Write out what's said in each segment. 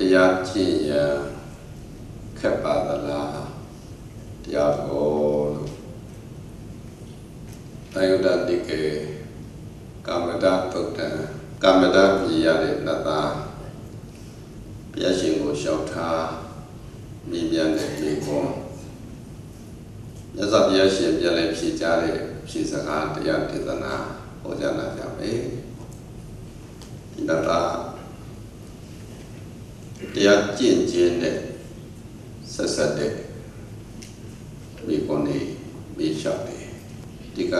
တရားကျင့်ရန်ခက်ပါသလားတရားတော်လို့အယုဒ္ဓတိကေကာမဒသုတ်တံကာမဒပြည်ရတဲ့နတ်သားဘုရားရှင်ကိုလျှောက်ထားမြည်မြန်းတဲ့မိကွန်းမြတ်စွာဘုရားရှင်ပြန်လည်ဖြေကြားတဲ့ဖြေစကားတရားဒေသနာဟောကြားလာကြမယ်ဒီနတ်သားတရားကျင့်ခြင်းနဲ့ဆက်ဆက်တဲ့မိကွန်းလေးမိလျှောက်တယ်ဒီက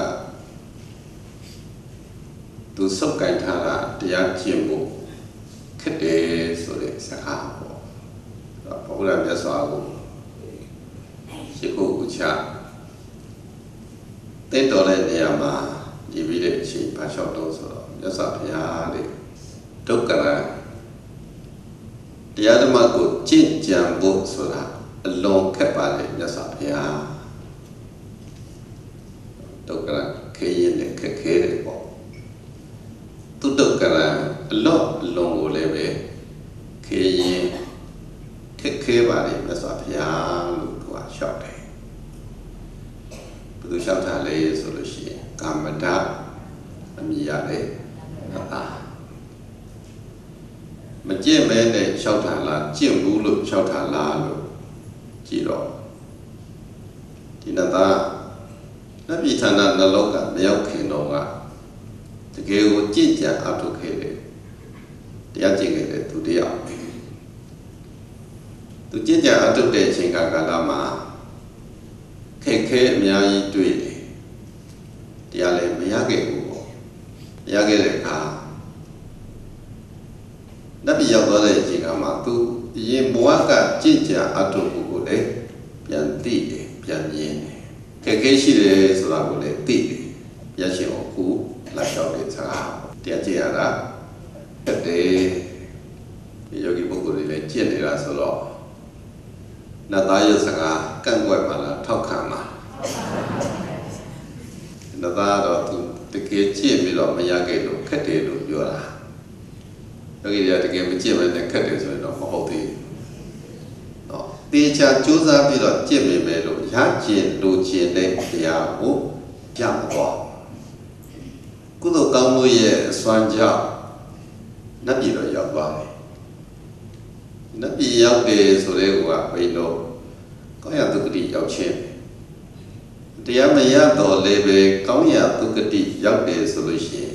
သူစုပ်ကိုင်ထားတာတရားကျင့်ဖို့ခက်တယ်ဆိုတဲ့စကားပေါ့ဘုရားမြတ်စွာဘုရားရှိခိုးဥချတဲ့တော်တဲ့နေရာမှာဒီပြီးတဲ့အချိန်ဘာလျှောက်တော့ဆိုတော့မြတ်စွာဘုရားတဲ့ဒုက္ခရတရားဓမ္မကိုကျင့်ကြံဖို့ဆိုတာအလွန်ခက်ပါလေမြတ်စွာဘုရားဒုက္ခရခေရင်နဲ့ခက်ခဲတယ်ပေါ့သူဒုက္ခရအလွန်ကိုလည်းပဲခေရင်ခက်ခဲပါလေမြတ်စွာဘုရားလို့သူကလျှောက်တယ်ဘယ်သူလျှောက်တာလဲဆိုလို့ရှိရင်ကာမဒအမိရတဲ့မကျင့်မဲနဲ့လျှောက်တာလားကျင့်ဘူးလို့လျှောက်တာလားလို့ကြည့်တော့ဒီနတ်သားနတ်ပြည်ဌာနနှလုံးကမရောက်ခင်တော့ကတကယ်ကိုကြင့်ကြံအထုတ်ခဲ့တယ်တရားကျင့်ခဲ့တယ်သူတရားသူကြင့်ကြံအထုတ်တဲ့အချိန်ကာလမှာခက်ခဲအများကြီးတွေ့တယ်တရားလည်းမရခဲ့ဘူးပေါ့မရခဲ့တဲ့အခါနတ်ပြည်ရောက်သွားတဲ့အချိန်ကမှသူအရင်ဘဝကကြင့်ကြံအထုတ်ဖို့ကိုလည်းပြန်သိတယ်ပြန်မြင်တယ်ခက်ခဲရှိတယ်ဆိုတာကိုလည်းသိတယ်ဘုရားရှင်ကလာလျှောက်တဲ့စကားတရားကျင့်ရတာတက်တယ်ဒီယောဂီပုဂ္ဂိုလ်တွေလည်းကျင့်နေတာဆိုတော့နတ်သားရဲ့စကားကန့်ကွက်ပါလားထောက်ခံပါနတ်သားတော့သူတကယ်ကျင့်ပြီးတော့မရခဲ့လို့ခက်တယ်လို့ပြောတာယောဂီတွေကတကယ်မကျင့်ဘဲနဲ့ခက်တယ်ဆိုရင်တော့မဟုတ်သေးဘူးတော့တေချာကြိုးစားပြီးတော့ကျင့်မိမယ်လို့ရကျင့်လို့ကျင့်တဲ့တရားကိုပြတ်သွားကုသိုလ်ကောင်းမှုရဲ့အစွမ်းကြောင့်နတ်ပြည်တော့ရောက်သွားတယ်နတ်ပြည်ရောက်တယ်ဆိုတဲ့ကဘိန်းတော့ကောင်းရသုကတိရောက်ခြင်းတရားမရတော့လည်းပဲကောင်းရသုကတိရောက်တယ်ဆိုလို့ရှိရင်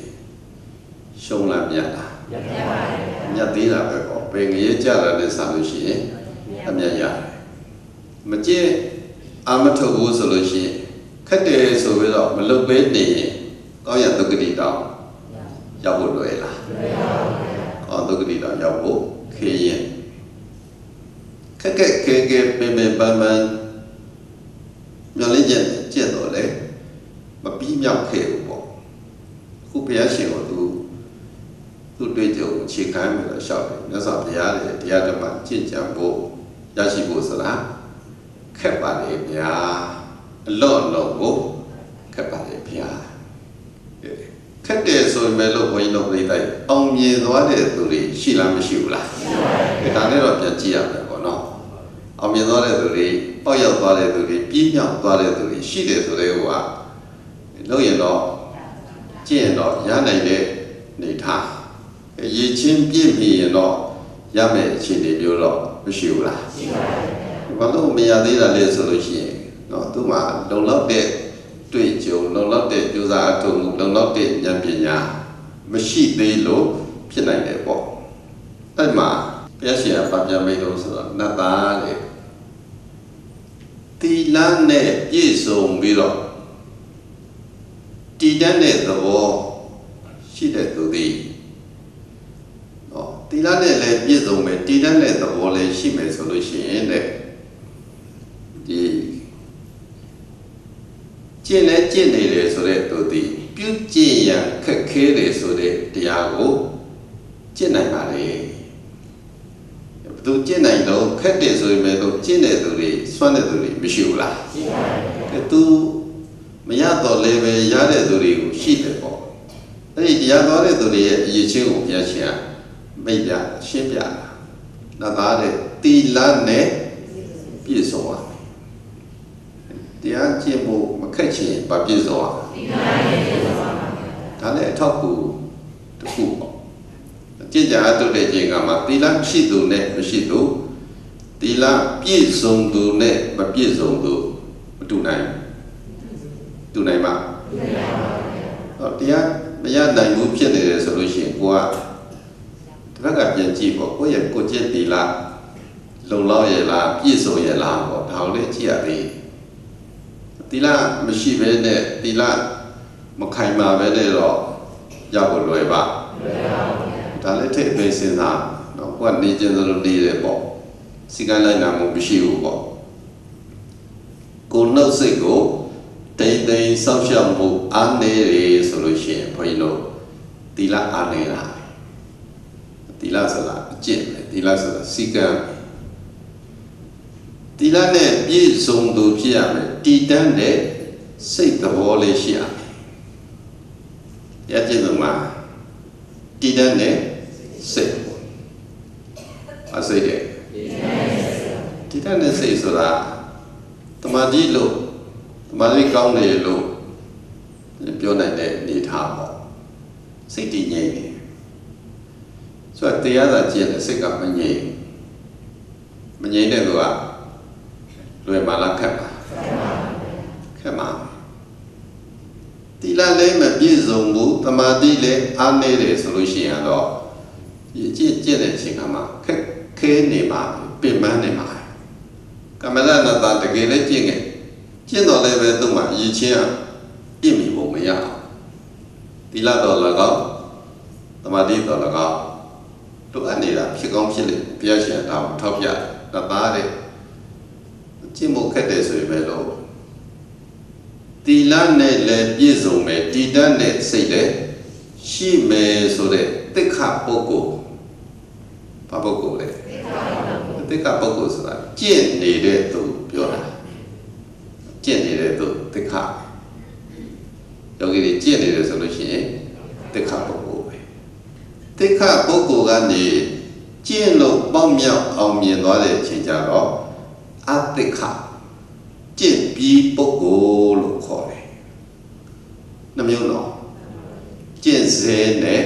ရှုံးလားမြတ်လားမြတ်ပါဘူးမြတ်သေးတာပဲပေါ့ဘယ်ငရေကြတာလဲဆိုလို့ရှိရင်အမြတ်ရတယ်မကျင့်အာမထုတ်ဘူးဆိုလို့ရှိရင်ခက်တယ်ဆိုပြီးတော့မလုပ်ဘဲနေရင်ကောင်းရသုကတိတောင်ရောက်ဖို့လွယ်လားလွယ်ပါဘူးကောင်းသုကတိတောင်ရောက်ဖို့ခေရင်ခက်ခဲပင်ပန်းမျောလင်းချက်ကျင့်တော့လေမပြီးမြောက်ခဲ့ဘူးပေါ့ခုဘုရားရှင်ကသူတွေ့ကြုံအခြေခံပြီးတော့ရှောက်တယ်မြတ်စွာဘုရားရဲ့တရားဓမ္မကျင့်ကြံဖို့ရရှိဖို့ဆိုတာခက်ပါလေဗျာအလော့ကိုခက်ပါလေဗျာခက်တယ်ဆိုရင်လည်းဘုန်းကြီးတို့ပြိတ္တိုင်အောင်မြင်သွားတဲ့သူတွေရှိလားမရှိဘူးလားရှိပါတယ်ဒါနဲ့တော့ပြန်ကြည့်ရမယ်ပေါ့နော်အောင်မြင်သွားတဲ့သူတွေပေါက်ရောက်သွားတဲ့သူတွေပြည့်မြောက်သွားတဲ့သူတွေရှိတယ်ဆိုတဲ့ဟိုကလို့ရင်တော့ကျင့်ရင်တော့ရနိုင်တဲ့နေထားရည်ချင်းပြည့်မီရင်တော့ရမယ်အခြေအနေမျိုးတော့မရှိဘူးလားရှိပါတယ်ဘာလို့မရသေးတာလဲဆိုလို့ရှိရင်နော်သူ့မှာလုံလောက်တဲ့တွေ့ကြုံလုံလောက်တဲ့ကြိုးစားအထောက်မှုလုံလောက်တဲ့ဉာဏ်ပညာမရှိသေးလို့ဖြစ်နိုင်တယ်ပေါ့အဲ့မှာဘုရားရှင်ကပြမိတ်လို့ဆိုတော့နတ်သားတဲ့တိလနဲ့ပြည့်စုံပြီးတော့တည်တတ်တဲ့သဘောရှိတဲ့သူသည်နော်တိလနဲ့လည်းပြည့်စုံမယ်တည်တတ်တဲ့သဘောလည်းရှိမယ်ဆိုလို့ရှိရင်တဲ့ဒီကျင့်လဲကျင့်နေတယ်ဆိုတဲ့သူသည်ပြုကျင့်ရန်ခက်ခဲတယ်ဆိုတဲ့တရားကိုကျင့်နိုင်ပါလေသူကျင့်နိုင်တော့ခက်တယ်ဆိုရင်လည်းကျင့်တဲ့သူတွေစွန့်တဲ့သူတွေမရှိဘူးလားရှိပါတယ်သူမရတော့လည်းပဲရတဲ့သူတွေကိုရှိတယ်ပေါ့အဲ့ဒီတရားတော်တဲ့သူတွေရဲ့အရေးချင်းကိုပြချင်မိတ်ပြရှင်းပြတာ သားတဲ့တီလာနဲ့ပြည့်စုံပါတရားကျင့်ဖို့မခက်ချင်ပါပြည့်စုံပါဒါလည်းအထောက်အကူတစ်ခုပေါ့ကျင့်ကြံအထုတ်တဲ့ခြင်းကမှတီလာရှိသူနဲ့မရှိသူတီလာပြည့်စုံသူနဲ့မပြည့်စုံသူမတူနိုင်တူနိုင်ပါတရားမရနိုင်ဘူးဖြစ်နေတယ်ဆိုလို့ရှိရင်ကိုကတစ်ဖက်ကပြန်ကြည့်ပေါ့ကိုယ့်ရဲ့ကိုကျင့်တီလာလုံလောက်ရဲ့လားပြည့်စုံရဲ့လားပေါ့ဒါကိုလည်းကြည့်ရသေးတီလာမရှိဘဲနဲ့တီလာမခိုင်မာပဲနဲ့တော့ရောက်ကိုလွယ်ပါဒါလည်းထိပ်သိစဉ်းစားတော့ကိုကနေကျင်စလို့နေတယ်ပေါ့စီကံလိုက်နာမှုမရှိဘူးပေါ့ကိုနှုတ်စိတ်ကိုတိမ်တိမ်စောင့်ရှောက်မှုအားနေတယ်ဆိုလို့ရှိရင်ဘုန်းကြီးတို့တီလာအားနေတာတီလာဆိုတာအကျင့်ပဲတီလာဆိုတာစီကံတီလာနဲ့ပြည့်စုံသူဖြစ်ရမယ်တည်တံ့တဲ့စိတ်သဘောလေးရှိရမယ်ရကျင့်သူမှာတည်တံ့တဲ့စိတ်အစိတ်တဲ့တည်တံ့တဲ့စိတ်ဆိုတာတမာတိလို့တမာတိကောင်းတယ်လို့ပြောနိုင်တဲ့အနေထားပေါ့စိတ်တည်ငြိမ်နေဆိုတော့တရားသာကျင့်တဲ့စိတ်ကမငြိမ်တဲ့သူကလွယ်ပါလားခက်ပါခက်ပါတီလာလည်းမပြည့်စုံဘူးတမာတိလည်းအားနေတယ်ဆိုလို့ရှိရင်တော့ကျင့်တဲ့ချိန်ကမှခက်ခဲနေမှာပင်ပန်းနေမှာကမ္မလနာတာတကယ်လည်းကျင့်တော့လည်းပဲသူ့မှာရည်ချင်းပြည့်မီဖို့မရအောင်တီလာတော့လည်းကောင်းတမာတိတော့လည်းကောင်းတို့အနေနဲ့ဖြစ်ကောင်းဖြစ်လေဘုရားရှင်တောင်းထောက်ပြတာသားတဲ့ကျင့်ဖို့ခက်တယ်ဆိုရင်ပဲလို့တီလာနဲ့လည်းပြည့်စုံမယ်တည်တတ်တဲ့စိတ်လည်းရှိမယ်ဆိုတဲ့တိက္ခပုဂ္ဂိုလ်ဘာပုဂ္ဂိုလ်လဲတိက္ခပုဂ္ဂိုလ်ဆိုတာကျင့်နေတဲ့သူပြောတာကျင့်နေတဲ့သူတိက္ခယောဂီတွေကျင့်နေတယ်ဆိုလို့ရှိရင်တိက္ခပုဂ္ဂိုလ်ပဲတိက္ခပုဂ္ဂိုလ်ကနေကျင့်လို့ပေါက်မြောက်အောင်မြင်သွားတဲ့အချိန်ကျတော့အတိက္ခကျင့်ပြီးပုဂ္ဂိုလ်လို့ခေါ်တယ်နှမျိုးတော့ကျင့်စေနဲ့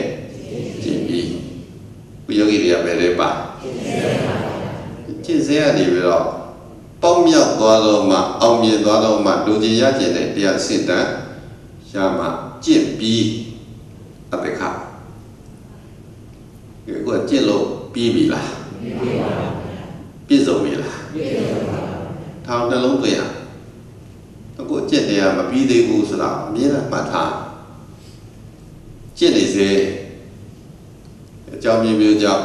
ကျင့်ပြီးဘုယောဂီတွေကပဲလေပါကျင့်စေရနေပြီးတော့ပေါက်မြောက်သွားတော့မှအောင်မြင်သွားတော့မှလူကြီးရကျင်တဲ့တရားစင့်တန်ရမှကျင့်ပြီးအတိက္ခကိုကျင့်လို့ပြီးပြီလားပြည့်စုံပြီလားထောင်နှလုံးသွင်းရအခုကျင့်တရားမပြီးသေးဘူးဆိုတာအမြဲတမ်းမှတ်ထားကျင့်နေစေအကြောင်းမျိုးကြောင့်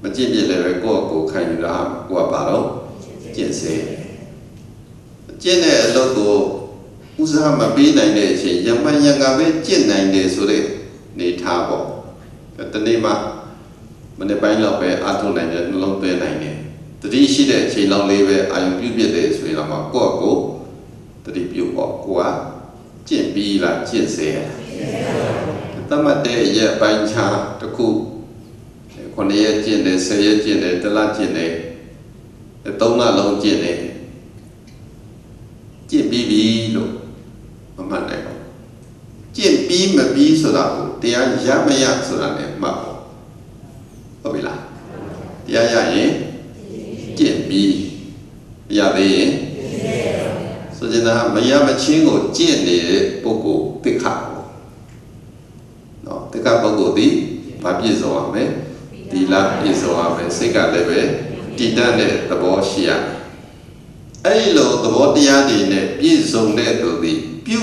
မကျင့်ပြည့်လည်းပဲကိုယ့်ကိုယ်ခံယူတာကိုယ်ကပါတော့ကျင့်စေကျင့်တဲ့အလုပ်ကိုဥစားမပေးနိုင်တဲ့အချိန်ရံပန်းရံကပဲကျင့်နိုင်တယ်ဆိုတဲ့နေထားပေါ့တနေ့မှမနေ့ပိုင်းလောက်ပဲအားထုတ်နိုင်တယ်နှလုံးသွင်းနိုင်တယ်တတိရှိတဲ့အချိန်လောက်လေးပဲအာရုံပြုပြတယ်ဆိုရင်တော့ကိုယ့်ကိုတတိပြုပေါ့ကိုကကျင့်ပြီးလားကျင့်စေရတမတ်တဲ့ရဲ့ပိုင်းခြားတစ်ခု9ရက်ကျင့်တယ်10ရက်ကျင့်တယ်1လကျင့်တယ်3လလုံးကျင့်တယ်ကျင့်ပြီးပြီလို့မမှတ်နိုင်ဘူးကျင့်ပြီးမပြီးဆိုတာကိုတရားရမရဆိုတာနဲ့မှတ်ပေါ့ဟုတ်ပြီလားတရားရရင်ကျင့်ပြီးမရသေးရင်ဆိုကြတာမရမချင်းကိုကျင့်နေတဲ့ပုဂ္ဂိုလ်တိက္ခပေါ့နော်တိက္ခပုဂ္ဂိုလ်ဒီဘာပြည့်စုံရမလဲဒီလပြည့်စုံရမယ်စိတ်ကလည်းပဲတည်တတ်တဲ့သဘောရှိရအဲ့လိုသဘောတရားတွေနဲ့ပြည့်စုံတဲ့သူဒီပြု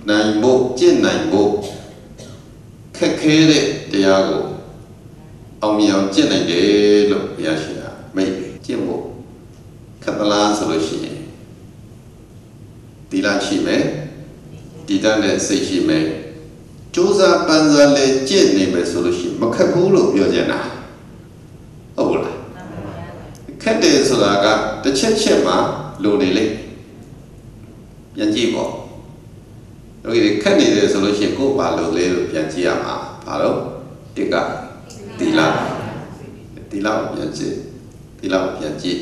နိုင်ဖို့ကျင့်နိုင်ဖို့ခက်ခဲတဲ့တရားကိုအောင်မြင်အောင်ကျင့်နိုင်တယ်လို့ဘုရားရှင်ကမိတ်ကျင့်ဖို့ခက်သလားဆိုလို့ရှိရင်သီလရှိမယ်တည်တတ်တဲ့စိတ်ရှိမယ်ကြိုးစားပန်းစားလဲကျင့်နေမယ်ဆိုလို့ရှိရင်မခက်ဘူးလို့ပြောချင်တာဟုတ်လားခက်တယ်ဆိုတာကတစ်ချက်မှလိုနေလိမ့်ပြန်ကြည့်ပေါ့ယောဂီတွေခက်နေတယ်ဆိုလို့ရှိရင်ကိုယ်ပါလို့လဲလို့ပြန်ကြည့်ရမှာဘာလို့တိကသီလ သီလကိုပြန်ကြည့်သီလကိုပြန်ကြည့်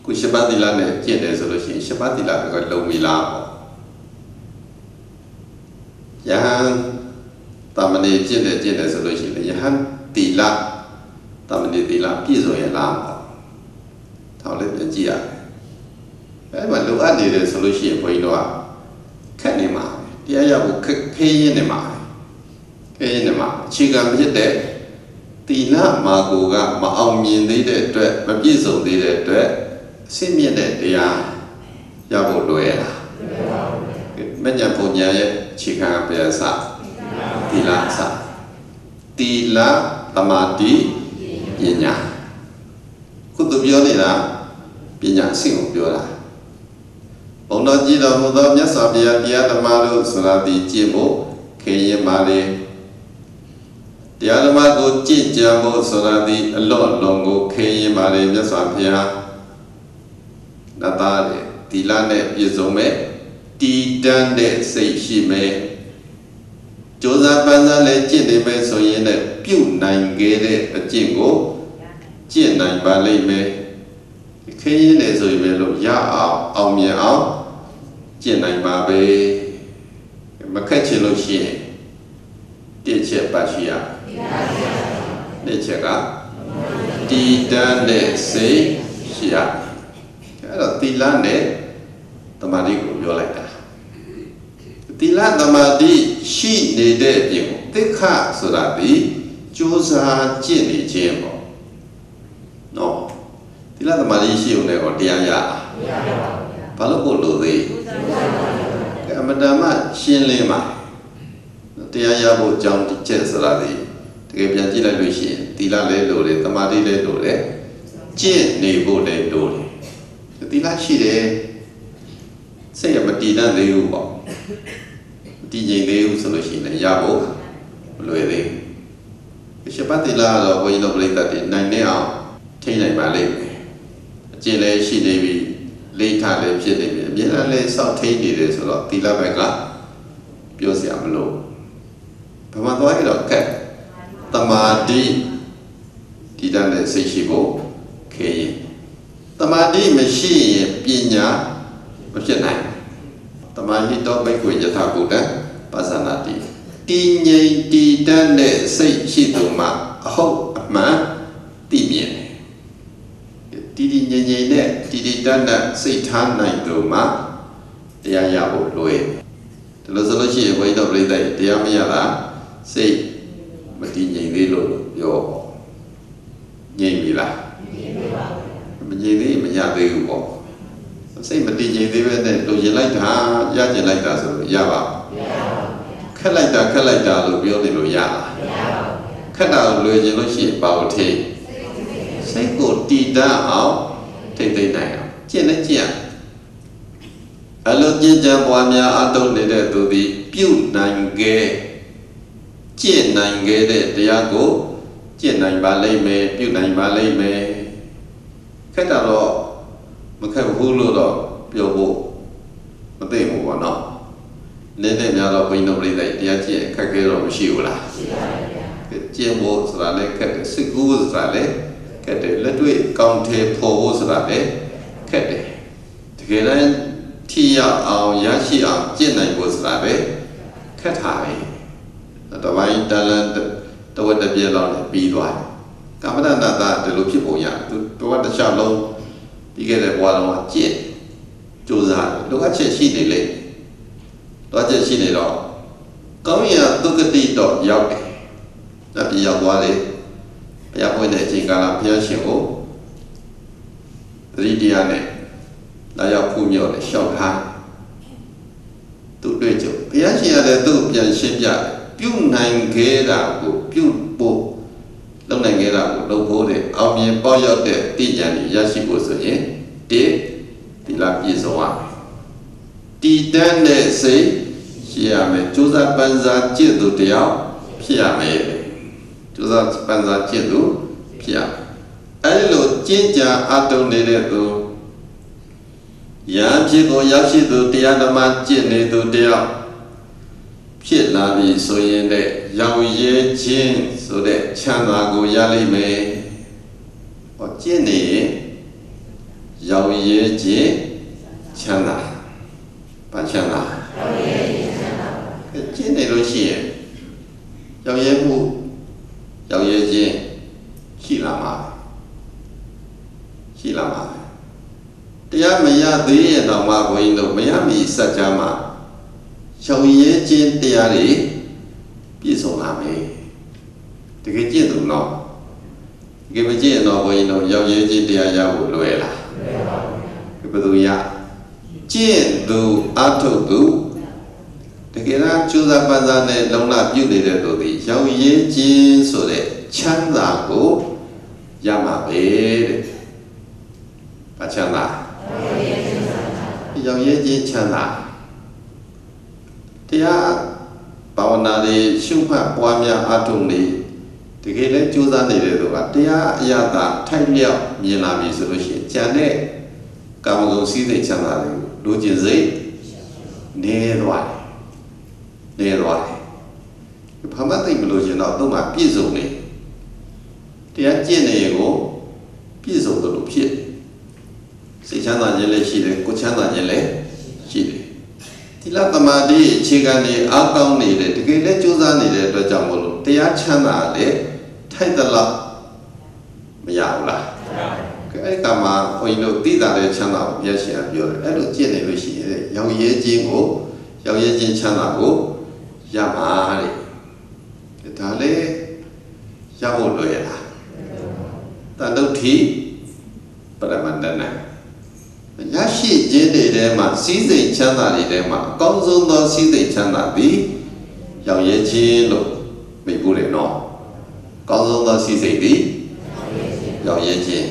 ခုရှစ်ပါးသီလနဲ့ကျင့်တယ်ဆိုလို့ရှိရင်ရှစ်ပါးသီလကလုံပြီလားပေါ့ယဟန်တာမဏေကျင့်တယ်ဆိုလို့ရှိရင်ယဟန်သီလတာမဏေသီလပြည့်စုံရလားပေါ့ထောက်လည်းပြန်ကြည့်ရတယ်အဲ့မှာလိုအပ်နေတယ်ဆိုလို့ရှိရင်ဘုန်းကြီးတို့ကခက်နေမှာတရားရဖို့ခဲရင်းနေမှာအခြေခံဖြစ်တဲ့သီလမာကိုကမအောင်မြင်သေးတဲ့အတွက်မပြည့်စုံသေးတဲ့အတွက်အစစ်မြင့်တဲ့တရားရဖို့လိုရလားမဉ္ဇဉ်ပုံညာရဲ့အခြေခံပဲအစသီလအစသီလသမာဓိပညာခုသူပြောနေတာပညာအဆင့်ကိုပြောတာဘုံတော်ကြီးတော်မူသောမြတ်စွာဘုရားတရားဓမ္မတို့ဆိုတာဒီကျင့်ဖို့ခေရင်ပါလေတရားဓမ္မကိုကြင့်ကြံဖို့ဆိုတာဒီအလော့လုံးကိုခေရင်ပါလေမြတ်စွာဘုရားနတ်သားတဲ့သီလနဲ့ပြည့်စုံမဲ့တည်တံ့တဲ့စိတ်ရှိမဲ့ကြိုးစားပန်းစားလဲကျင့်နေမဲ့ဆိုရင်လည်းပြုနိုင်ခဲ့တဲ့အကျင့်ကိုကျင့်နိုင်ပါလိမ့်မယ်ခေရင်နဲ့ဆိုရင်လို့ရအောင်မြင်အောင်ကျင့်နိုင်ပါပဲမခက်ချင်လို့ရှိရင်တစ်ချက်ပါရှိရနှစ်ချက်ကတည်တံ့တဲ့စိတ်ရှိရအဲ့တော့သီလနဲ့သမာဓိကိုပြောလိုက်တာသီလသမာဓိရှိနေတဲ့အပြင်ကိုသိက္ခာဆိုတာဒီကြိုးစားကျင့်နေခြင်းပေါ့နော်သီလသမာဓိရှိုံနဲ့တော့တရားရဘာလို့ကိုလို့သေးအမတမရှင်းလင်းပါတရားရဖို့အကြောင်းတစ်ချက်ဆိုတာဒီတကယ်ပြန်ကြည့်လိုက်လို့ရှိရင်သီလလည်းလိုတယ်သမာဓိလည်းလိုတယ်ကျင့်နေဖို့လည်းလိုတယ်သီလရှိတယ်စိတ်ရမတည်တတ်သေးဘူးပေါ့တည်ငြိမ်သေးဘူးဆိုလို့ရှိရင်ရဖို့မလွယ်သေးဘူးရှစ်ပါးသီလကတော့ဘုန်းကြီးတို့ပြိဿတ်တွေနိုင်နေအောင်ထိနိုင်ပါလိမ့်မယ်အကျင့်လည်းရှိနေပြီလိဋ္ဌလည်းဖြစ်နေပြီအမြဲတမ်းလည်းစောင့်ထိနေတယ်ဆိုတော့သီလဘက်ကပြောစရာမလိုဘာမှသွားရတော့ကဲသမာဓိတည်တတ်တဲ့စိတ်ရှိဖို့ခေရင်သမာဓိမရှိရင်ပညာမဖြစ်နိုင်သမာဓိတော့ဘိက္ခွေယထာဘုဒ္ဓပါဇာနာတိတည်ငြိမ်တည်တတ်တဲ့စိတ်ရှိသူမှာအဟုတ်အမှန်သိမြင်တည်ငြိမ်ငြိမ်နဲ့တည်တတ်တဲ့စိတ်ထားနိုင်သူမှာတရားရဖို့လွယ်ဒီလိုဆိုလို့ရှိရင်ဘုရားတော်ပြိဿတရားမရတာစိတ်မတည်ငြိမ်သေးလို့ပြောငြိမ်ပြီလားမငြိမ်သေးမရသေးဘူးပေါ့စိတ်မတည်ငြိမ်သေးပဲနဲ့လိုချင်လိုက်တာရချင်လိုက်တာဆိုလို့ရပါခက်လိုက်တာလို့ပြောနေလို့ရလားခက်တာကိုလွယ်ချင်လို့ရှိရင်ပါဝထိစိတ်ကိုတည်တတ်အောင်ထိတ်နိုင်အောင်ကျင့်နဲ့ကျင့်အလုံးကျင့်ကြံပွားများအထုတ်နေတဲ့သူသည်ပြုနိုင်ခဲ့ကျင့်နိုင်ခဲ့တဲ့တရားကိုကျင့်နိုင်ပါလိမ့်မယ်ပြုနိုင်ပါလိမ့်မယ်ခက်တာတော့မခက်ဘူးလို့တော့ပြောဖို့မသိဘူးပေါ့နော်နည်းနည်းများတော့ဘုန်းကြီးတို့ပြိဿတရားကျင့်ခက်ခဲတော့မရှိဘူးလားရှိပါဗျာကျင့်ဖို့ဆိုတာလည်းခက်တယ်စိတ်ကူးဆိုတာလည်းခက်တယ်လက်တွေ့ကောင်းထဲပေါ်ဖို့ဆိုတာလည်းခက်တယ်တကယ်တမ်းထိရအောင်ရရှိအောင်ကျင့်နိုင်ဖို့ဆိုတာလည်းခက်တာပဲတပိုင်းတလန်တဝက်တစ်ပြည့်လောက်လည်းပြီးသွားတယ်ကမ္မဋ္ဌာန်းသာဒီလိုဖြစ်ပုံရတယ်သူတဝက်တစ်ခြားလုံးပြီးခဲ့တဲ့ဘဝလုံးကကျင့်ကြိုးစားလိုအပ်ချက်ရှိနေလေလိုအပ်ချက်ရှိနေတော့ကောင်းရာသုဂတိတော့ရောက်တယ်။ဒါပြရောက်သွားတယ်။ဘုရားပွင့်တဲ့အချိန်ကာလဘုရားရှင်ကိုသတိတရားနဲ့လာရောက်ဖူးမြော်နဲ့ရှောက်ထားသူ့တွေ့ကြဘုရားရှင်ကလည်းသူ့ပြန်ရှင်းပြပြုနိုင်ခဲ့တာကိုပြုဖို့လုပ်နိုင်ခဲ့တာကိုလုပ်ဖို့တဲ့အောင်မြင်ပေါရောက်တဲ့သိဉာဏ်ရရှိဖို့ဆိုရင်ဒီလပြည့်စုံရမယ်တည်တတ်တဲ့စိတ်ရှိရမယ်ကြိုးစားပန်းစားကျင့်သူတယောက်ဖြစ်ရမယ်ကြိုးစားပန်းစားကျင့်သူဖြစ်ရမယ်အဲဒီလိုကျင့်ကြံအတုံနေတဲ့သူရဟန်းဖြစ်ကိုရောက်ရှိသူတရားဓမ္မကျင့်နေသူတယောက် ဖြစ်လာပြီဆိုရင်တဲ့ရောက်ရဲခြင်းဆိုတဲ့ချမ်းသာကိုရလိမ့်မယ်ဟောကျင့်နေရင်ရောက်ရဲခြင်းချမ်းသာဘာချမ်းသာရောက်ရဲခြင်းချမ်းသာကျင့်နေလို့ရှိရင်ရောက်ရဲမှုရောက်ရဲခြင်းရှိလာမှာတရားမရသေးရင်တော့မှဘုန်းကြီးတို့မရမီစัจ जा မှာရောက်ရဲခြင်းတရားတွေပြည့်စုံလာမယ်တကယ်ကျင့်သူတော့တကယ်မကျင့်တော့ဘုန်းကြီးတို့ရောက်ရဲခြင်းတရားရဖို့လွယ်လားလွယ်ပါဘူးဘယ်သူရကျင့်သူအထုတ်သူတကယ်တော့ကျိုးစားပန်းစားနဲ့လုံလပြုနေတဲ့သူဒီရောက်ရဲခြင်းဆိုတဲ့ချမ်းသာကိုရမှာပဲတဲ့ဘာချမ်းသာရောက်ရဲခြင်းချမ်းသာတရားဘာဝနာတွေရှုမှတ်ပွားများအထုံနေတကယ်လဲကြိုးစားနေတဲ့သူကတရားအရသာထိုက်လျောက်မြင်လာပြီဆိုလို့ရှိရင်ဉာဏ်နဲ့ကာမဂုဏ်စည်းစိမ်ချမ်းသာတွေလိုချင်စိတ်နေသွားတယ်ဘာမှသိမလို့ရှင်တော့သူ့မှာပြည့်စုံနေတရားကျင့်နေကိုပြည့်စုံလို့ဖြစ်စိတ်ချမ်းသာခြင်းလည်းရှိတယ်ကိုယ်ချမ်းသာခြင်းလည်းရှိတယ်သီလသမာဓိအခြေခံတွေအားကောင်းနေတယ်တကယ်လည်းကြိုးစားနေတဲ့အတွက်ကြောင့်မို့လို့တရားချမ်းသာလည်းထိုက်သလောက်မရဘူးလားအဲ့ဒီကမှာဘုန်းကြီးတို့သိတာတဲ့ချမ်းသာကိုမျက်ရှင်ပြောတယ်အဲ့လိုကျင့်နေလို့ရှိရင်ရောက်ရဲခြင်းချမ်းသာကိုရမှာတဲ့ဒါလည်းရဖို့လွယ်လားတန်တုဋ္ဌိပရမတ္တနာရရှိခြင်းတွေထဲမှာစီးစိမ်ချမ်းသာတွေထဲမှာအကောင်းဆုံးသောစီးစိမ်ချမ်းသာသည်ရောက်ရဲခြင်းလို့မိဖို့လေနော်အကောင်းဆုံးသောစီးစိမ်သည်ရောက်ရဲခြင်း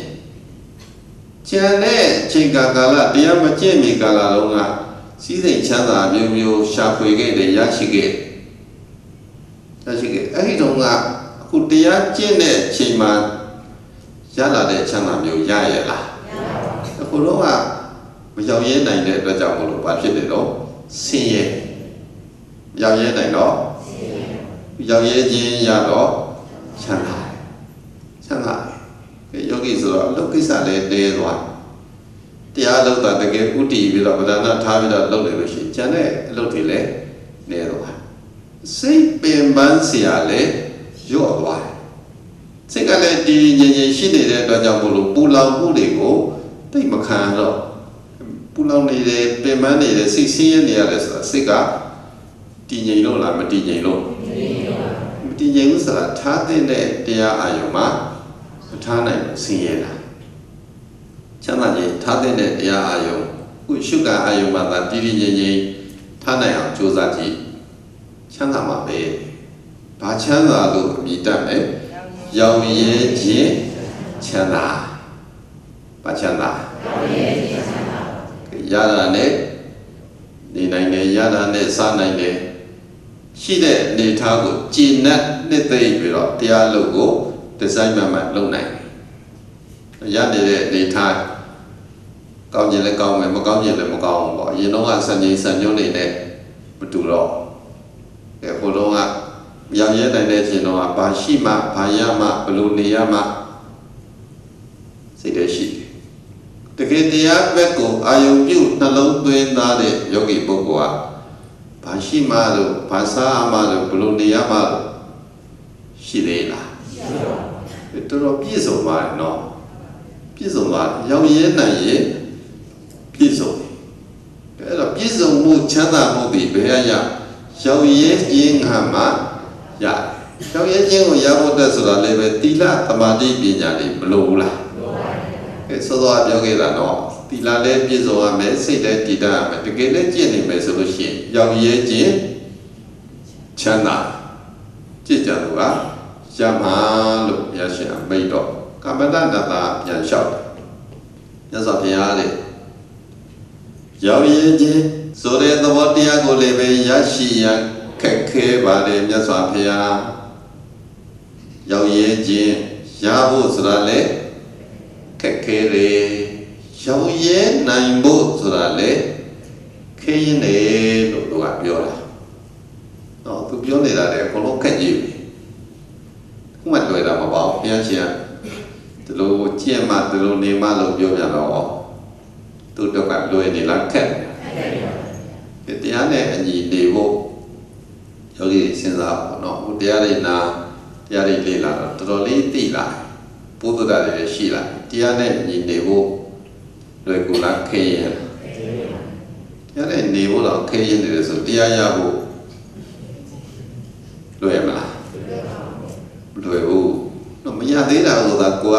ကျန်တဲ့အချိန်ကာလတရားမကျင့်မီကာလလုံးကစီးစိမ်ချမ်းသာမျိုးမျိုးရှာဖွေခဲ့တယ်ရရှိခဲ့အဲ့ဒီတော့ကအခုတရားကျင့်တဲ့အချိန်မှာရလာတဲ့ချမ်းသာမျိုးရရဲ့လားအခုတော့ကမရောက်ရဲနိုင်တဲ့အတွက်ကြောင့်မလို့ဘာဖြစ်တယ်တော့ဆင်းရဲရောက်ရဲနိုင်တော့ရောက်ရဲခြင်းရတော့ချမ်းသာယောဂီဆိုတော့လောကိစ္စလည်းတဲသွားတရားလုပ်တာတကယ်ဥတည်ပြီးတော့ဗဒနာထားပြီးတော့လုပ်နေလို့ရှိရင်ကျန်တဲ့အလုပ်တွေလည်းနေသွားစိတ်ပင်ပန်းเสียလည်းညော့သွားစိတ်ကလည်းတည်ငြိမ်ရှိနေတဲ့အတွက်ကြောင့်မလို့ပူလောင်မှုတွေကိုတိတ်မခံတော့ပူလောင်နေတယ်ပင်ပန်းနေတယ်စိတ်ဆင်းရဲနေရတယ်ဆိုတာစိတ်ကတည်ငြိမ်လို့လားမတည်ငြိမ်လို့မတည်ငြိမ်ဘူးဆိုတာထားတဲ့တရားအာယုံမှာမထားနိုင်ဆင်းရဲတာချမ်းသာခြင်းထားတဲ့တရားအာယုံခုရှုကအာယုံမှာသာတည်ငြိမ်ထားနိုင်အောင်ကြိုးစားကြည့်ချမ်းသာမှာပဲဘာချမ်းသာလို့အမိတတ်မယ်ရောက်ရဲခြင်းချမ်းသာဘာချမ်းသာရောက်ရဲခြင်းချမ်းသာရတာနဲ့နေနိုင်တယ်ရတာနဲ့စားနိုင်တယ်ရှိတဲ့အနေထားကိုကြည်နက်နှစ်သိမ့်ပြီးတော့တရားလုပ်ကိုဒီဇိုင်းမှန်လုပ်နိုင်ရနေတဲ့အနေထားကောင်းခြင်းလည်းကောင်းမယ်မကောင်းခြင်းလည်းမကောင်းဘူးပေါ့အရင်တော့ကစံချိန်စံညွှန်းနေနဲ့မတူတော့ဟိုတော့ကရောက်ရဲနိုင်တဲ့အချိန်တော့ဘာရှိမှဘာရမှဘယ်လိုနေရမှစိတ်တည်းရှိတကယ်တရားဘက်ကိုအာယုံပြုနှလုံးသွင်းသားတဲ့ယောဂီပုဂ္ဂိုလ်ကဘာရှိမှလို့ဘာစားမှလို့ဘယ်လိုနေရမှလို့ရှိသေးလားရှိပါဘူးတော်တော်ပြည့်စုံပါတယ်နော်ပြည့်စုံသွားရောက်ရဲနိုင်ရင်ပြည့်စုံအဲ့တော့ပြည့်စုံမှုချမ်းသာမှုဒီဘယ်ရရောက်ရဲခြင်းငါမှရရောက်ရဲခြင်းကိုရဖို့တက်ဆိုတာလည်းပဲသီလသမာဓိပညာတွေမလိုဘူးလားလိုပါတယ်စောစောပြောခဲ့တာတော့သီလလည်းပြည့်စုံရမယ်စိတ်လည်းတည်တတ်ရမယ်တကယ်လည်းကျင့်နေမယ်ဆိုလို့ရှိရင်ရောက်ရဲခြင်းချမ်းသာကြည်ကြလို့ကရမှာလို့ရရှိအောင်မိတ်တော့ကမ္မတနာတာပြန်လျှောက်မြတ်စွာဘုရားတဲ့ရောက်ရဲခြင်းဆိုတဲ့သဘောတရားကိုလည်းပဲရရှိရန်ခက်ခဲပါတယ်မြတ်စွာဘုရားရောက်ရဲခြင်းရဖို့ဆိုတာလေခက်ခဲတယ်ရောက်ရဲနိုင်ဖို့ဆိုတာလေခင်းနေလို့သူကပြောတာ နော်သူပြောနေတာလေအကုန်လုံးခက်ကြီးခုမှတွေ့တာမပေါ့ဘုရားရှင်ဒီလိုကြည့်မှဒီလိုနေမှလို့ပြောပြတော့သူတို့ကလွယ်နေလားခက်တယ်တရားနဲ့အညီနေဖို့ယောဂီစဉ်းစားပါတော့ဟိုတရားတွေနာတရားတွေလေ့လာတော့တော်တော်လေးသိလာပုဒ်တာတွေရှိလာတရားနဲ့အညီနေဖို့လွယ်ကူလားခက်ရင်တရားနဲ့နေဖို့တော့ခက်ရင်နေတယ်ဆိုတရားရဖို့လွယ်မလားလွယ်ဘူးတော့မရသေးတာဆိုတာကိုက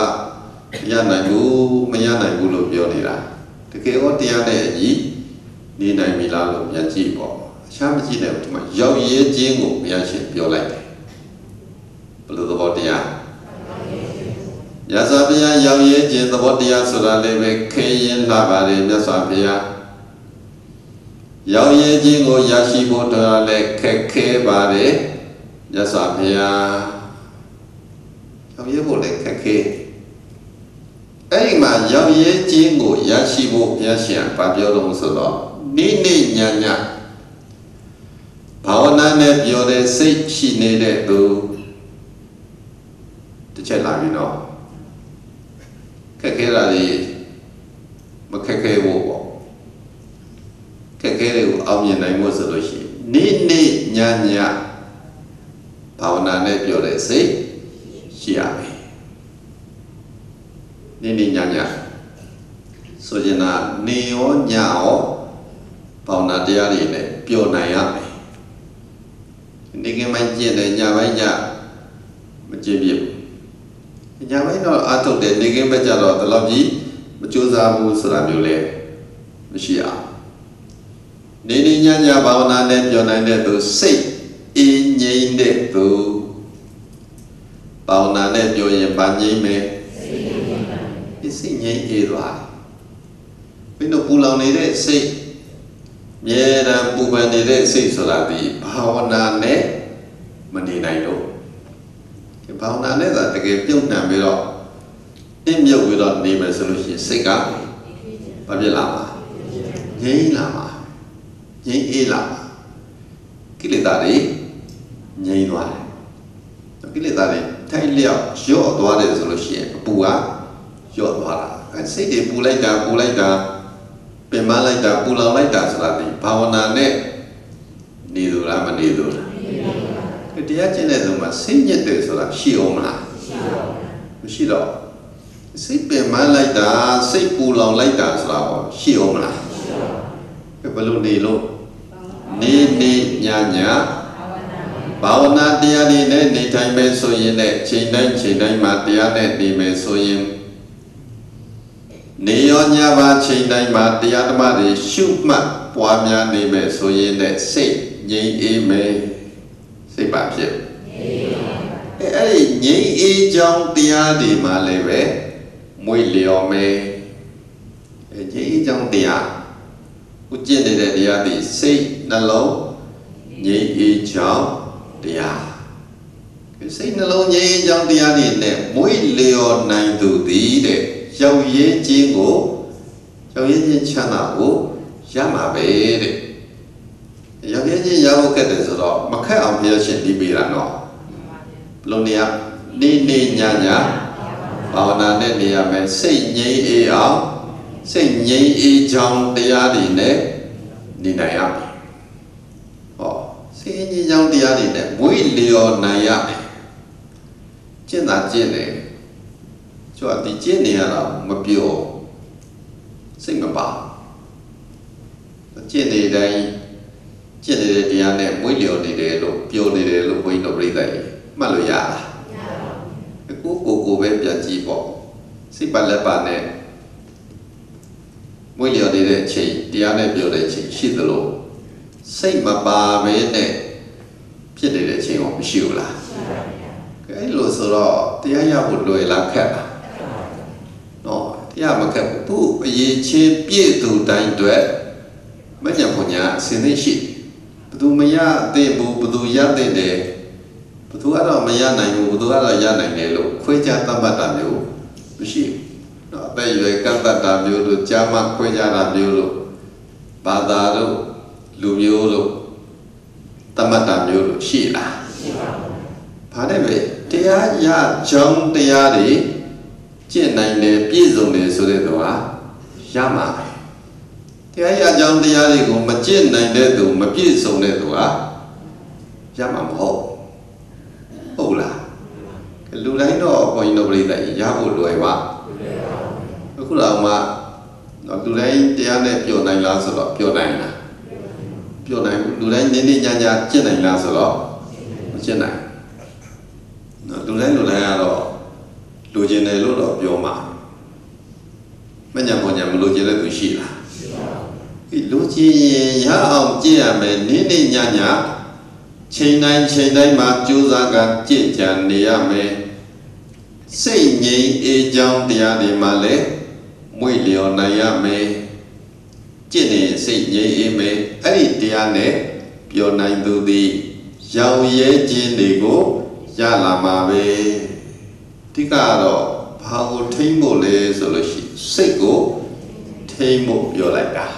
မရနိုင်ဘူးလို့ပြောနေတာတကယ်တော့တရားနဲ့အညီနေနိုင်ပြီလားလို့ပြန်ကြည့်ပေါ့အရှားမကြည့်နဲ့ဒီမှာရောက်ရဲခြင်းကိုဘုရားရှင်ပြောလိုက်တယ်ဘယ်လိုသဘောတရားမြတ်စွာဘုရားရောက်ရဲခြင်းသဘောတရားဆိုတာလည်းပဲခဲရင်လာပါတယ်မြတ်စွာဘုရားရောက်ရဲခြင်းကိုရရှိဖို့တော်လည်းခက်ခဲပါတယ်မြတ်စွာဘုရားရောက်ရဲဖို့လည်းခက်ခဲအဲ့ဒီမှာရောက်ရဲခြင်းကိုရရှိဖို့ဘုရားရှင်ဗာပြောလို့ဆိုတော့နေ့ညဘာဝနာနဲ့ပြောတဲ့စိတ်ရှိနေတဲ့သူတစ်ချက်လာပြီနော်ခက်ခဲတာတွေမခက်ခဲဘူးပေါ့ခက်ခဲတွေကိုအောင်မြင်နိုင်ဖို့ဆိုလို့ရှိရင်နေ့ညဘာဝနာနဲ့ပြောတဲ့စိတ်ရှိရမယ်နေ့ညဆိုရင်နေရောညရောဘာဝနာတရားတွေနဲ့ပြောနိုင်ရမယ်နေကမှကျင့်တယ်ညပိုင်းညမကျင့်ပြဘူးညပိုင်းတော့အထုတ်တယ်နေကမှကြတော့တလောက်ကြီးမကြိုးစားဘူးဆိုတာမျိုးလဲမရှိအောင်နေညဘာဝနာနဲ့ပြောနိုင်တဲ့သူစိတ်အေးငြိမ်တဲ့သူဘာဝနာနဲ့ပြောရင်ဗာငြိမ်မယ်စိတ်ငြိမ်အေးသွားတယ်ဘယ်လိုပူလောင်နေတဲ့စိတ်မြဲတမ်းပူပန်နေတဲ့စိတ်ဆိုတာဒီဘာဝနာနဲ့မနေနိုင်တော့ဒီဘာဝနာနဲ့သာတကယ်ပြုတ်နှံပြီးတော့အင်းမြုပ်ပြီးတော့နေမယ်ဆိုလို့ရှိရင်စိတ်ကဘာဖြစ်လာမှာငြိမ်လာမှာငြိမ်အေးလာမှာကိလေသာတွေငြိမ်သွားတယ်ကိလေသာတွေထိုင်လျော့လျော့သွားတယ်ဆိုလို့ရှိရင်အပူကလျော့သွားတာစိတ်တွေပူလိုက်တာပင်မလိုက်တာပူလောင်လိုက်တာဆိုတာဒီဘာဝနာနဲ့နေသူလားမနေသူလားတရားကျင့်တဲ့သူမှာစိတ်ညစ်တယ်ဆိုတာရှိအောင်မလားမရှိတော့စိတ်ပင်မလိုက်တာစိတ်ပူလောင်လိုက်တာဆိုတာဟောရှိအောင်မလားဘယ်လိုနေလို့နေညဘာဝနာတရားတွေနဲ့နေထိုင်မယ်ဆိုရင်လည်းချိန်တိုင်းမှာတရားနဲ့နေမယ်ဆိုရင်နေရောညပါချိန်တိုင်းမှာတရားဓမ္မတွေရှုမှတ်ပွားများနေမယ်ဆိုရင်လည်းစိတ်ငြိမ်အေးမယ်စိတ်ပါဖြစ်အဲ့ဒီငြိမ်အေးကြောင်းတရားတွေမှာလည်းပဲမွေ့လျော်မယ်ငြိမ်အေးကြောင်းတရားဥကျင့်နေတဲ့တရားတွေစိတ်နှလုံးငြိမ်အေးကြောင်းတရားစိတ်နှလုံးငြိမ်အေးကြောင်းတရားတွေနဲ့မွေ့လျော်နိုင်သူသည်တဲ့ရောက်ရဲခြင်းချမ်းသာကိုရမှာပဲတဲ့ရောက်ရဲခြင်းရဖို့ခက်တယ်ဆိုတော့မခက်အောင်ဘုရားရှင်ဒီပေးတာနော်ဘလုံးနေရနေညဘာဝနာနဲ့နေရမယ်စိတ်ငြိမ်အေးအောင်စိတ်ငြိမ်အေးကြောင်းတရားတွေနဲ့နေနိုင်ရမယ်ဟောစိတ်ငြိမ်ကြောင်းတရားတွေနဲ့မွေးလျော်နိုင်ရမယ်ကျင့်တာကျင့်တယ်ဆိုတော့ဒီကျင့်နေရတာမပြောစိတ်မပါကျင့်နေတိုင်းကျင့်နေတဲ့တရားနဲ့မွေးလျော်နေတယ်လို့ပြောနေတယ်လို့ဘုန်းကြီးတို့ပြိဿကြီးမှတ်လို့ရလားကိုပဲပြန်ကြည့်ပေါ့စိတ်ပါလက်ပါနဲ့မွေးလျော်နေတဲ့အချိန်တရားနဲ့ပြောတဲ့အချိန်ရှိသလိုစိတ်မပါဘဲနဲ့ဖြစ်နေတဲ့အချိန်တော့မရှိဘူးလားအဲ့လိုဆိုတော့တရားရဖို့လွယ်လားခက်လားနော်တရားမခက်ဘူးသူအရေးချင်းပြည့်သူတိုင်းအတွက်မညံပညာအစဉ်သိရှိဘသူမရတဲ့ဘူးဘသူရတဲ့တယ်ဘသူကတော့မရနိုင်ဘူးဘသူကတော့ရနိုင်တယ်လို့ခွဲခြားသတ်မှတ်တာမျိုးမရှိဘူးနော်အသက်အရွယ်ကန့်သတ်တာမျိုးလို့ကြားမှခွဲခြားတာမျိုးလို့ဘာသာလို့လူမျိုးလို့ Tamata Mulu, Sheila. Padebe, Tia John Tiari, Jenine, Pizone, Sudedoa, Yama. Tia John Tiari, Machin, Ninedo, Mapizone, Yama Ho. Ola. Lulaino, or nobody that Yabu Lueva. Kulama. Lulay, Tiane, Pio Nine Lazaro, Pio Nine. Pio Nine, Lulay, Nini Yanya, Jenny Lazaro, Jenny. Lulay Lulayaro, Lugene Ludo, Pioma. Menyamonia, Lugene to Sheila. Luci, Yam, Jiame, Nini Yanya, Chain Ma, Juzaga, Jijan, Niame. Say ye, a jump the Adi Male. William Nayame Jenny say ye me, Aridiane, Pio Nine do the Yao Ye Jindigo, Yalamabe Ticaro, Pao Timole Solution, Sego, Tamo Yolaga.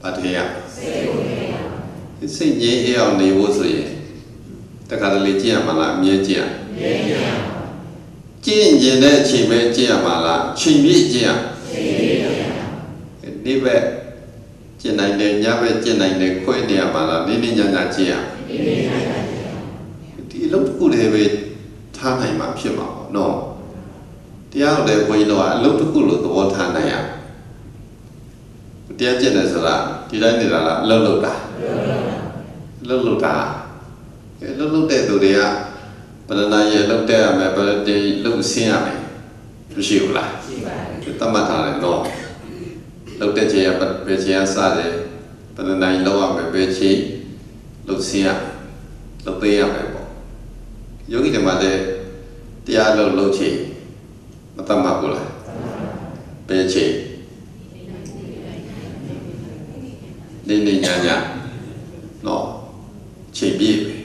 But here, say ye on the Wosley, the Catalicia Mala, Mietia. Jin Jene Chime Jiamala, Chimi Jia. Nibe Jenine Yabe Jenine Quedia Mala, Nini Yana Jia. He looked good heavy Tanai Pima. No. The other way, no, I looked good at the water Tanaya. Dear Genesala, did I need a Luluda? Luluda. Luluda to the but I looked there, but they look see me. Shula. The Tamata, no. Looked at you, but Betia Sade, but then I lower my Bechi, Lucia, look there. You get a mother, the other Lochi, Matamabula, Bechi, Nini Yanya, no, Chibi.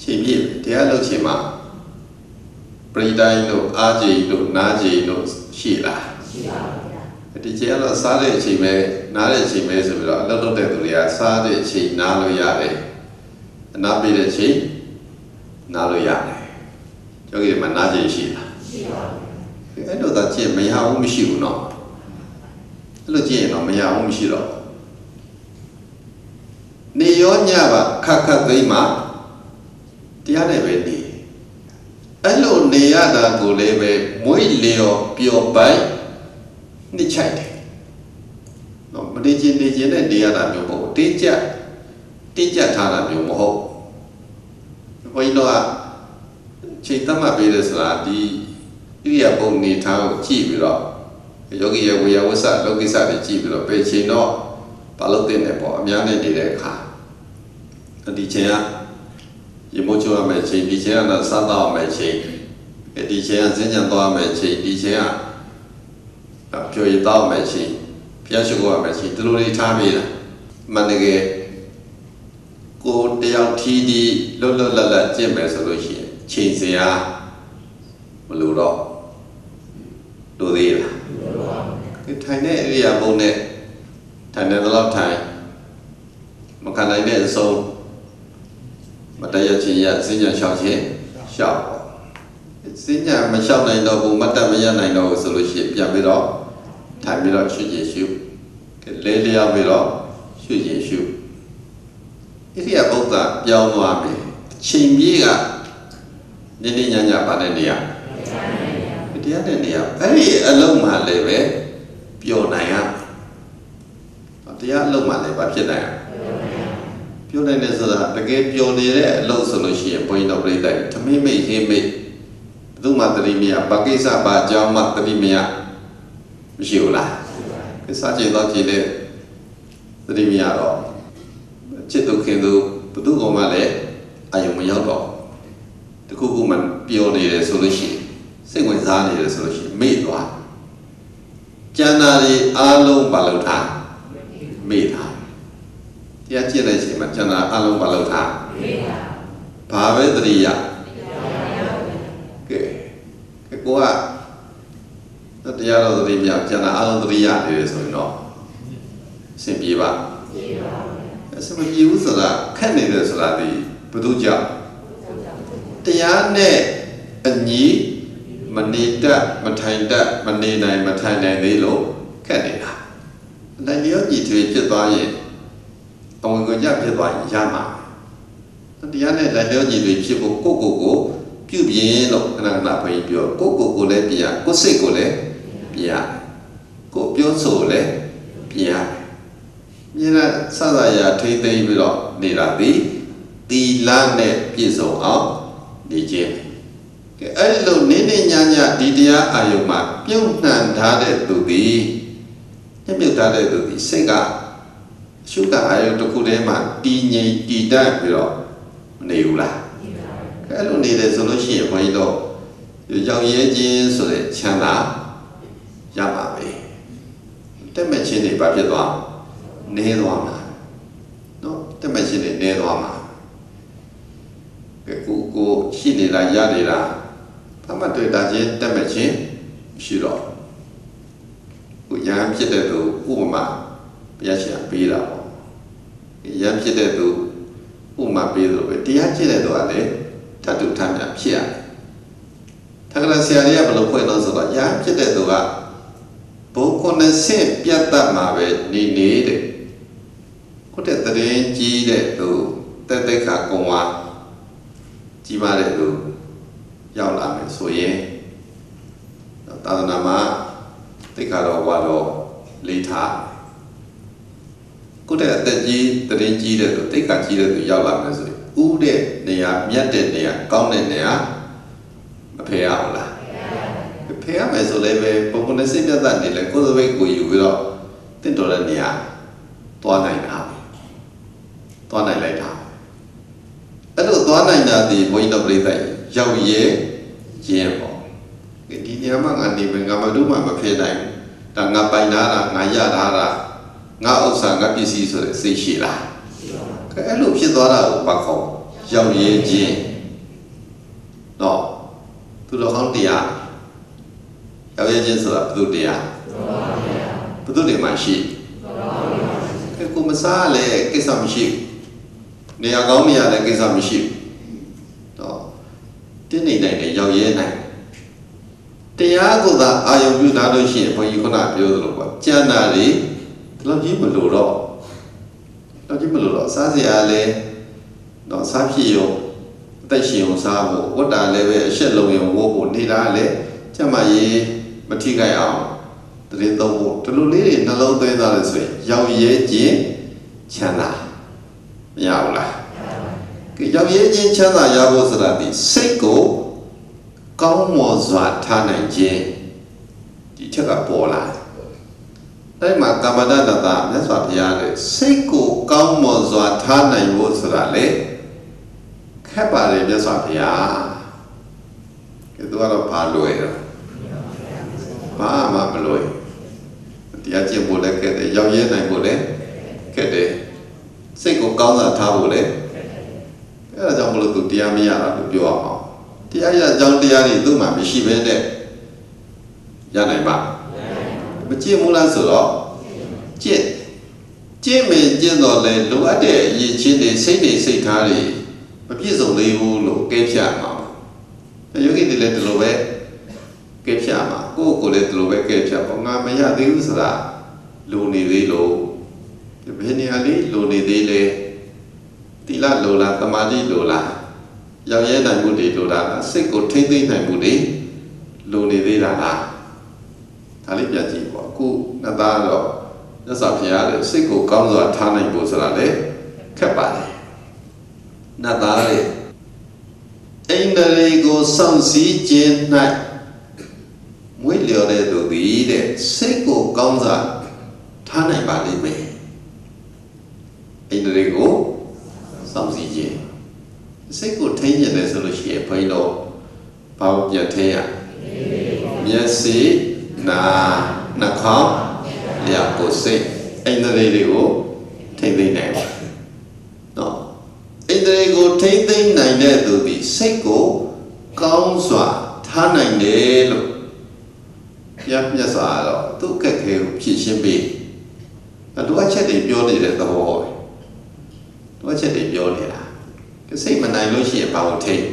The other Chima Predino, Aji, Naji, no Sheila. The Jello Sade Chime, Nade Chime, a little dedulia, Sade Chi, Nalo Yade, and not be the Chi, Nalo Yade. You get my Naji Sheila. I know that Jim may have Mishu, no. Hello, Jane, or may have Mishiro. Neonyava, Kakadima. The other way, alone, the other go leve, Moilio, Pio by Nichite. No, but the Jin and the other Mumo, teacher Tana Mumo. Why no, Chitama Vedas la the Iaboni town, Chibiro. Yogi, we are was at Logisa, the Chibiro, Pechino, Palotinepo, Miane de Ka. The chair. Emotional matching, DJ and Santa matching, a DJ and Zenyan matching, DJ, a pure dog matching, Piachugo matching, truly Tamil, Manege, go down TD, Lola, Jim resolution, change the Maluro, do the tiny area bonnet, tiny a lot of time, Makana so. But I have senior shop. It's senior Michelle Nino, Matamaya Nino solution, Yamiro, Tamiro should issue, Lady Amiro should issue. If you have both that, Yawami, Chimbiga, Niniana Panania. The other near, very alone my leve, Pio Naya. The other my leve, Pure Nessa, the gate Pionere, low solution, point of break, to me make him make Dumatrimia, Bakisa, Baja, Matrimia, Jula. Such a logic, the Rimiaro. Chitu Kindu, Pudugo Male, I am Yogo. The Kukuman Pionere solution, sing with Zani solution, made one. Janari Alo Balota, made her. Yachi Machana Alum Balota Pavedria Goa the Yaro Rimia Jana Alundria is no Simpiva စမပြေဘူးဆိုတာခက်နေတယ်ဆိုတာဒီဘယ်သူကြောင့်တရားနဲ့အညီမနေတတ်မထိုင်တတ်မနေနိုင်မထိုင်နိုင်သေးလို့ခက်နေတာလည်းရောကြည်ထွေးဖြစ်သွားရင်အဝင်ကိုကြဖြစ်သွားရင်ရမှာတရားနဲ့လည်းရောကြည်ထွေးဖြစ်ဖို့ကိုပြုပြင်းလို့ခဏခဏဖိပြောကိုလည်းပြရကိုစိတ်ကိုလည်းပြရကိုပြောဆိုလည်းပြရမြင်တဲ့စသရာထိမ့်သိမ့်ပြီးတော့နေတာဒီသီလနဲ့ပြည့်စုံအောင်နေခြင်းကဲအဲ့ဒီလိုနေညဒီတရားအာယုံမှာပြုတ်နှံထားတဲ့သူသည်မြုပ်ထားတဲ့သူသည်စိတ်ကရှုကအာယုံတစ်ခုတည်းမှာတည်ငြိမ်တည်တတ်ပြီးတော့မနေဘူးလားအဲ့လိုနေတယ်ဆိုလို့ရှိရင်ဘုန်းကြီးတို့ရောက်ရဲခြင်းဆိုတဲ့ချမ်းသာရပါပဲတက်မဲ့ခြင်းတွေဘာဖြစ်သွားနေသွားမှာနော်တက်မဲ့ခြင်းတွေနေသွားမှာကိုရှိနေတာရနေတာဘာမှတွေ့တာချင်းတက်မဲ့ခြင်းရှိတော့ကိုရဟန်းဖြစ်တဲ့သူဥပမာဘုရားရှင်ပေးတာပေါ့ရဟန်းဖြစ်တဲ့သူဥပမာပေးလို့ပဲတရားကျင့်တဲ့သူကလည်းတတ်တူထမ်းများဖြစ်ရတယ်။ထာဂရဆရာကြီးကဘယ်လိုဖွင့်လို့ဆိုတော့ရဟန်းဖြစ်တဲ့သူကဘုံခုနှစ်ဆင့်ပြတ်တတ်မှာပဲနေတဲ့ကိုတဲ့တရင်ကြီးတဲ့သူတက်တက်ခါကုံဝါကြီးပါတဲ့သူရောက်လာမယ်ဆိုရင်သာသနာမှာတိတ်ခါတော့ဝါတော့လေးထားကိုတဲ့အသက်ကြီးတရင်ကြီးတဲ့သူတိတ်ခါကြီးတဲ့သူရောက်လာမယ်ဆိုရင်ဥတဲ့နေရာမြတ်တဲ့နေရာကောင်းတဲ့နေရာမဖယ်ရဘူးလားဖယ်ရမယ်ဆိုလည်းပဲပုံပုံနဲ့စိတ်ပြတ်တတ်နေလဲကိုယ်သဘိတ်ကိုယူပြီးတော့တင့်တော်တဲ့နေရာသွားနိုင်တာသွားနိုင်လိုက်တာအဲ့လိုသွားနိုင်တာဒီဘုန်းကြီးတို့ပြိဿရောက်ရဲခြင်းပေါ့ဒီနေရာမှာငါနေမယ်ငါမတို့မှမဖယ်နိုင်ဒါငါပိုင်တာငါရတာငါဥစ္စာငါပစ္စည်းဆိုတဲ့စိတ်ရှိလားအဲ့လိုဖြစ်သွားတာကိုဘာခေါ်ရောက်ရဲခြင်းတော့သူတော်ကောင်းတရားရောက်ရဲခြင်းဆိုတာဘုသူတရားဘုသူတွေမှာရှိကိုမစားလည်းကိစ္စမရှိနေရာကောင်းနေရာလည်းကိစ္စမရှိတော့တင်းနေနိုင်တယ်ရောက်ရဲနိုင်တရားကိုသာအာယုံပြုထားလို့ရှိရင်ဘုန်းကြီးခုနပြောသလိုပေါ့ကျမ်းစာတွေဒီလိုကြီးမလို့တော့တော့ကြည့်မလို့တော့စားစရာလည်းတော့စားဖြစ်ရုံအသက်ရှင်ရုံစားဖို့ဝတ်တာလည်းပဲအရှက်လုံးရုံဝတ်ဖို့နေတာလည်းကျမကြီးမထိခိုက်အောင်တရင်သုံးဖို့ဒီလိုလေးတွေနှလုံးသွင်းသားလို့ဆိုရင်ရောက်ရဲခြင်းချမ်းသာမရဘူးလားကဲရောက်ရဲခြင်းချမ်းသာရဖို့ဆိုတာဒီစိတ်ကိုကောင်းမွန်စွာထားနိုင်ခြင်းဒီချက်ကပေါ်လာအဲ့မှာကမ္မန္တတတမြတ်စွာဘုရားရဲ့စိတ်ကိုကောင်းမွန်စွာထားနိုင်ဖို့ဆိုတာလေခက်ပါလေမြတ်စွာဘုရားကဲသူကတော့ဘာလွယ်တော့ဘာမှမလွယ်တရားကျင့်ဖို့လည်းခက်တယ်ရောက်ရဲနိုင်ဖို့လည်းခက်တယ်စိတ်ကိုကောင်းစွာထားဖို့လည်းအဲ့ဒါကြောင့်မလို့သူတရားမရတာလို့ပြောအောင်တရားရအကြောင်းတရားတွေသူ့မှာမရှိဘဲနဲ့ရနိုင်ပါမကျင့်ဘူးလားဆိုတော့ကျင့်မယ်ကျင့်တော့လေလိုအပ်တဲ့အရေးချင်းတွေစိတ်တွေစိတ်ထားတွေမပြည့်စုံသေးဘူးလို့ကဲဖြတ်မှာယောဂီတွေလည်းဒီလိုပဲကဲဖြတ်မှာကိုယ့်ကိုယ်လည်းဒီလိုပဲကဲဖြတ်ပေါ့ငါမရသေးဘူးဆိုတာလိုနေသေးလို့ဘယ်နေရာလေးလိုနေသေးလဲသီလလိုလားသမာဓိလိုလားရောက်ရဲနိုင်မှုတွေလိုလားစိတ်ကိုထိမ့်သိမ့်နိုင်မှုတွေလိုနေသေးတာလားဒါလေးပြကြည့်ပေါ့အခုငါသားတော့မြတ်စွာဘုရားလည်းစိတ်ကိုကောင်းစွာထားနိုင်ဖို့ဆိုတာလေခက်ပါတယ်နတ်သားလေအိန္ဒြေကိုစောင့်စည်းခြင်း၌မွေးလျော်တဲ့သူသည်တဲ့စိတ်ကိုကောင်းစွာထားနိုင်ပါလိမ့်မယ်အိန္ဒြေကိုစောင့်စည်းခြင်းစိတ်ကိုထိန်းကျင်တယ်ဆိုလို့ရှိရင်ဘုန်းကြီးတို့ဘာကိုပြန်ထိန်းရမျက်စိနာနှာခေါင်းလျှာကိုယ်စိတ်အိန္ဒြေတွေကိုထိန်းသိမ်းနိုင်ပါနော်အိန္ဒြေကိုထိန်းသိမ်းနိုင်တဲ့သူဒီစိတ်ကိုကောင်းစွာထားနိုင်တယ်လို့မြတ်စွာတော့သူ့အခက်ခဲကိုဖြည့်ရှင်းပေးလိုအပ်ချက်တွေပြောနေတဲ့သဘောပဲ တော့ချက်တွေပြောနေတာစိတ်မနိုင်လို့ရှိရင်ဘာလို့ထိတ်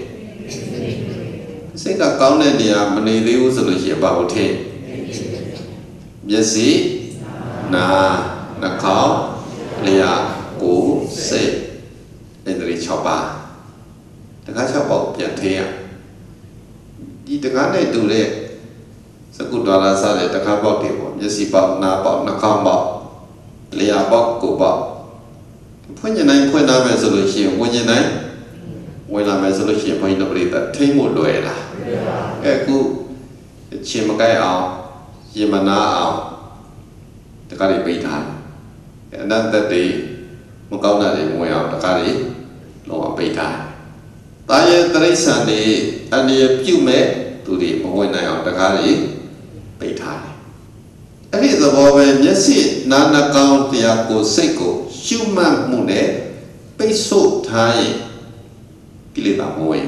စိတ်ကကောင်းတဲ့နေရာမနေသေးဘူးဆိုလို့ရှိရင်ဘာလို့ထိတ်မျက်စိနာနှာခေါင်းလျှာကိုယ်စိတ်ဣန္ဒြေ6ပါးတခါ6ပေါက်ပြန်ထင်းရဒီတခါနဲ့တူတဲ့စကုဒ္ဒရာစားတဲ့တခါပေါက်တွေပေါ့မျက်စိပေါက်နားပေါက်နှာခေါင်းပေါက်လျှာပေါက်ကိုယ်ပေါက်ဖွင့်ညနိုင်ဖွင့်လာမယ်ဆိုလို့ရှိရင်ဝင်ညနိုင်ဝင်လာမယ်ဆိုလို့ရှိရင်ဘုန်းကြီးတို့ပြိတ္တထိမ့်ဖို့လွယ်လားအခုချင်းမကိုက်အောင်ရင်မနာအောင်တခါတွေပိတ်ထားတယ်အနန္တတေမကောင်းတာတွေဝင်အောင်တခါတွေလုံးဝပိတ်ထားတာရဲ့တရိစ္ဆာန်တွေအနေပြုမဲ့သူတွေမဝင်နိုင်အောင်တခါတွေပိတ်ထားတယ်အဲ့ဒီသဘောပဲမျက်စိနားနှာခေါင်းတရားကိုယ်စိတ်ကိုရှုမှတ်မှုနဲ့ပိတ်ဆို့ထားရင်ကိလေသာမဝင်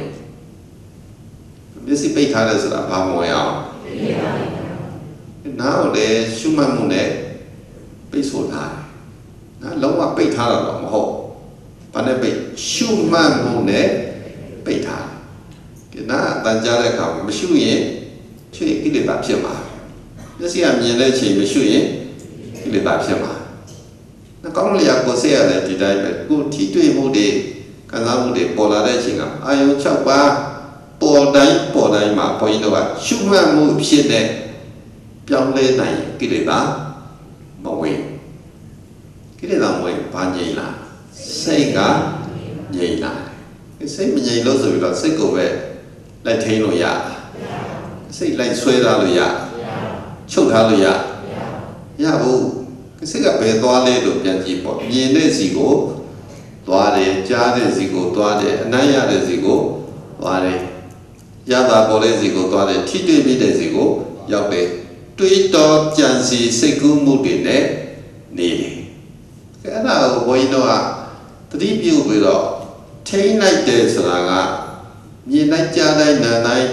မျက်စိပိတ်ထားတယ်ဆိုတာဘာမဝင်အောင်နားကိုလည်းရှုမှတ်မှုနဲ့ပိတ်ဆို့ထားတယ်နားလုံးဝပိတ်ထားတာတော့မဟုတ်ဘာနဲ့ပိတ်ရှုမှတ်မှုနဲ့ပိတ်ထားတယ်နားအတန်ကြားတဲ့အခါမရှုရင်ချွေကိလေသာဖြစ်မှာမျက်စိကမြင်တဲ့အချိန်မရှုရင်ကိလေသာဖြစ်မှာနှာခေါင်းလျှာကိုယ်စိတ်ရတယ်ဒီတိုင်းပဲကိုထိတွေ့မှုတွေခံစားမှုတွေပေါ်လာတဲ့အချိန်ကအာယုံ6ပါးပေါ်တိုင်းမှာဘုန်းကြီးတို့ကရှုမှတ်မှုဖြစ်တဲ့ပြောင်းလဲနိုင်ကိလေသာမဝင်ကိလေသာမဝင်ဘာငြိမ်လားစိတ်ကငြိမ်လာတယ်စိတ်မငြိမ်လို့ဆိုပြီးတော့စိတ်ကိုပဲလိုက်ထိန်းလို့ရစိတ်လိုက်ဆွဲထားလို့ရချုပ်ထားလို့ရဘူးစိတ်ကဘယ်သွားလဲလို့ပြန်ကြည့်ပေါ့မြင်တဲ့စီကိုသွားတယ်ကြားတဲ့စီကိုသွားတယ်အနမ်းရတဲ့စီကိုသွားတယ်ရတာပေါ်တဲ့စီကိုသွားတယ်ထိတွေ့မိတဲ့စီကိုရောက်တယ်တွေးတော်ကြံစီစိတ်ကူးမှုတွေနဲ့နေတယ်အဲ့ဒါကိုဘုန်းကြီးတို့ကသတိပြုပြီးတော့ထိန်းလိုက်တယ်ဆိုတာကမြင်လိုက်ကြားလိုက်နားလိုက်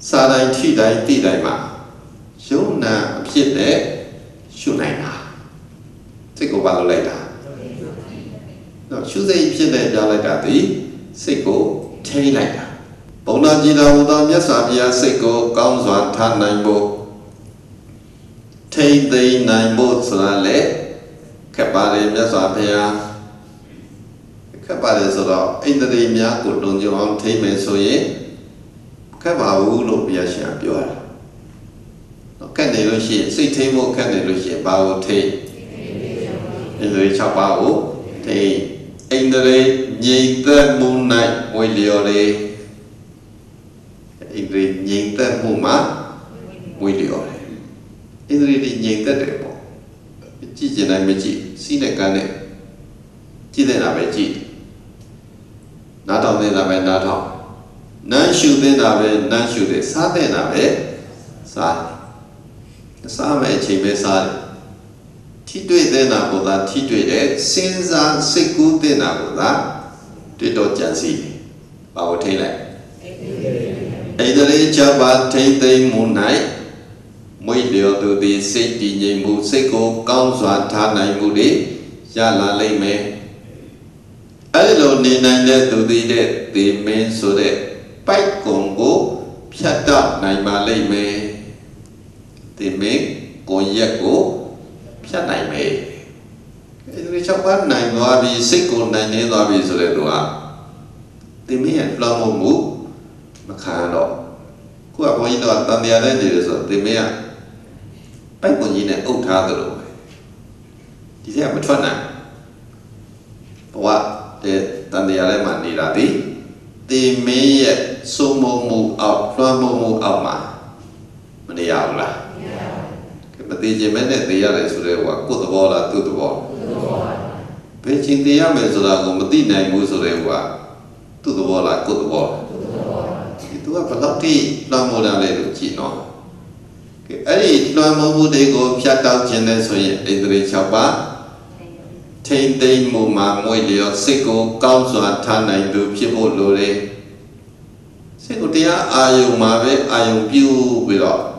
စားတိုင်းထိတိုင်းသိတိုင်းမှာယုံနာအဖြစ်နဲ့ရှုနိုင်တာစိတ်ကိုပါလို့လိုက်တာတော့ရှုစိတ်ဖြစ်တဲ့ကြားလိုက်တာဒီစိတ်ကိုထိန်းလိုက်တာဘုံတော်ကြီးတော်ဟူသောမြတ်စွာဘုရားစိတ်ကိုကောင်းစွာထားနိုင်ဖို့ထိန်းသိမ်းနိုင်ဖို့ဆိုတာလေခက်ပါတယ်မြတ်စွာဘုရားခက်ပါတယ်ဆိုတော့ဣန္ဒြေများကိုတုံကြအောင်ထိန်းမယ်ဆိုရင်ခက်ပါဘူးလို့ဘုရားရှင်ပြောတာခက်နေလို့ရှိရင်စိတ်ထိန်းဖို့ခက်နေလို့ရှိရင်ဘာကိုထိန်းဣန္ဒြေ6ပါးကိုထိန်းဣန္ဒြေငြိမ်သက်မှု၌ဝိလျော်လေဣန္ဒြေငြိမ်သက်မှုမှာဝိလျော်လေဣန္ဒြေဒီငြိမ်သက်တယ်ပေါ့ကြည့်ကျင်တိုင်းမကြည့်စီးနဲ့ကန်းနဲ့ကြည့်တဲ့နာပဲကြည့်နားထောင်တဲ့နာပဲနားထောင်နမ်းရှုတဲ့နာပဲနမ်းရှုတဲ့စားတဲ့နာပဲစားမယ်အချိန်ပဲစားတယ်ထိတွေ့တဲ့နာကိုသာထိတွေ့တယ်စဉ်းစားစိတ်ကူးတဲ့နာကိုသာတွေ့တော့ကြံစီတယ်ဘာကိုထိလိုက်ဣန္ဒြေ6ပါးထိသိမ်းမှု၌မွေလျော်သူသည်စိတ်တည်ငြိမ်မှုစိတ်ကိုကောင်းစွာထားနိုင်မှုတွေရလာလိမ့်မယ်အဲ့လိုနေနိုင်တဲ့သူသည်တဲ့သေမင်းဆိုတဲ့ပိုက်ကုံကိုဖြတ်တောက်နိုင်ပါလိမ့်မယ်သေမင်းကိုရက်ကိုဖြတ်နိုင်မယ်အဲ့ဒီ6ပါးနိုင်သွားပြီစိတ်ကိုနိုင်နေသွားပြီဆိုတဲ့သူကသေမင်းရဲ့လွှမ်းမိုးမှုမခံတော့ခုကဘုန်းကြီးတို့ကတန်တရားနဲ့နေတယ်ဆိုတော့သေမင်းကပိုက်ကွန်ကြီးနဲ့အုပ်ထားသလိုပဲဒီထဲကမထွက်နိုင်ဘဝတဲ့တန်တရားထဲမှာနေတာဒီသေမင်းရဲ့စိုးမိုးမှုအောက်လွှမ်းမိုးမှုအောက်မှာမနေရဘူးလားမသေးခြင်းမဲ့နဲ့သေရတယ်ဆိုတဲ့ဟိုကကိုယ်သဘောလားသူ့သဘောဘယ်ချင်းသေရမယ်ဆိုတာကိုမသိနိုင်ဘူးဆိုတဲ့ဟိုကသူ့သဘောလားကိုယ်သဘောသူကဘယ်လောက်ထိလွှမ်းမိုးတာလဲလို့ကြည့်နော်အဲ့ဒီလွှမ်းမိုးမှုတွေကိုဖြတ်တောက်ခြင်းနဲ့ဆိုရင်ဣန္ဒြေ6ပါးထိမ့်သိမ့်မှုမှာမွေလျော်စိတ်ကိုကောင်းစွာထားနိုင်သူဖြစ်ဖို့လိုတယ်စိတ်ကိုတရားအာယုံမှာပဲအာယုံပြုပြီးတော့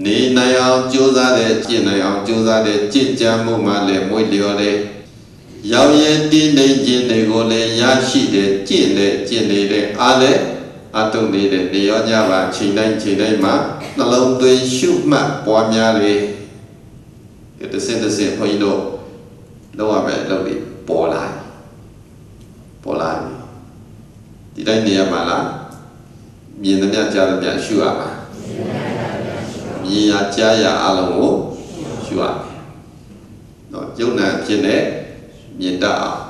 နေနိုင်အောင်ကြိုးစားတဲ့ကျင့်နိုင်အောင်ကြိုးစားတဲ့ကြင့်ကြံမှုမှာလည်းမွေလျော်တယ် ရောက်ရဲ့တင်းနေခြင်းတွေကိုလည်းရရှိတယ်ကျင့်နေတဲ့အားလည်းအတုံနေတဲ့နေရောညပါချိန်တိုင်းမှာနှလုံးသွင်းရှုမှတ်ပွားများလေတစ်စင်ဘုန်းကြီးတို့လောက်ရမယ်လောက်ပြီးပေါ်လာဒီတိုင်းနေရမှာလားမြင်သမျှကြားသမျှရှုရမှာမြင်ရကြားရအလုံးကိုရှုရမယ်နော်ယုံနာဖြစ်နေမြင်တတ်အောင်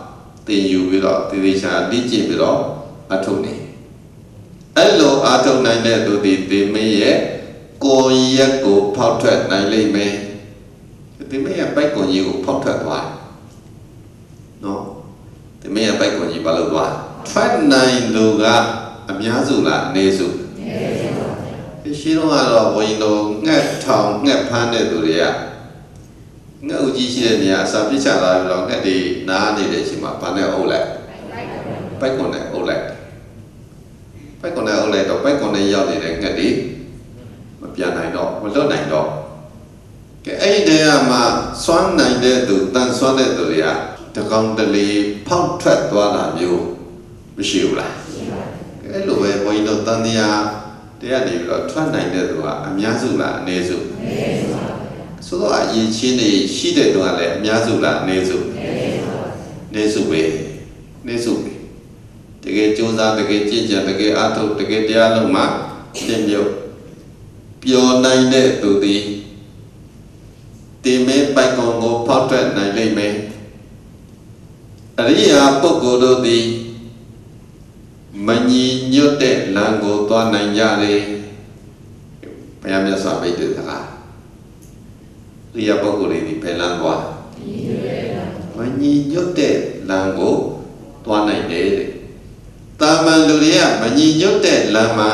သင်ယူပြီးတော့သေချာလေ့ကျင့်ပြီးတော့အထုနေအဲ့လိုအထုနိုင်တဲ့သူဒီသေမင်းရဲ့ကိုယ်ရက်ကိုဖောက်ထွက်နိုင်လိမ့်မယ်သေမင်းရဲ့ပိုက်ကွန်ကြီးကိုဖောက်ထွက်သွားနော်သေမင်းရဲ့ပိုက်ကွန်ကြီးဘာလို့သွားထွက်နိုင်လူကအများစုလားအနည်းစုရှိတော့ကတော့ဘုရင်တို့ငှက်ထောင်ငှက်ဖမ်းတဲ့သူတွေကငှက်ဦးကြီးရှိတဲ့နေရာအစာပြစ်ချလာပြီးတော့ငှက်တွေနားနေတဲ့အချိန်မှာဘာနဲ့အုပ်လိုက်ပိုက်ကွန်နဲ့အုပ်လိုက်တော့ပိုက်ကွန်နဲ့ရောက်နေတဲ့ငှက်တွေမပြန်နိုင်တော့မလွတ်နိုင်တော့ကဲအဲ့ဒီနေရာမှာစွမ်းနိုင်တဲ့သူတန်စွမ်းတဲ့သူတွေကတကောင်တလေဖောက်ထွက်သွားတာမျိုးမရှိဘူးလားအဲ့လိုပဲဘုန်းကြီးတို့တန်တရားတရားနေပြီးတော့ထွက်နိုင်တဲ့သူကအများစုလားအနည်းစုဆိုတော့အရေးချင်းနေရှိတဲ့သူကလည်းအများစုလားအနည်းစုအနည်းစုပဲတကယ်ကြိုးစားတကယ်ကြင်ကြံတကယ်အားထုတ်တကယ်တရားလုံးမှာသင်ပြုပျော်နိုင်တဲ့သူသည်တင်မဲပိုက်ကောင်ကိုဖောက်ထွက်နိုင်လိမ့်မယ်အရိယာပုဂ္ဂိုလ်တို့သည်မညီညွတ်တဲ့လမ်းကိုသွားနိုင်ကြတယ်ဘုရားမြတ်စွာဘုရားတဲ့စကားအရိယာပုဂ္ဂိုလ်တွေဒီဘယ်လမ်းသွားမညီညွတ်တဲ့လမ်းကိုသွားနိုင်တယ်တာမန်လူတွေကမညီညွတ်တဲ့လမ်းမှာ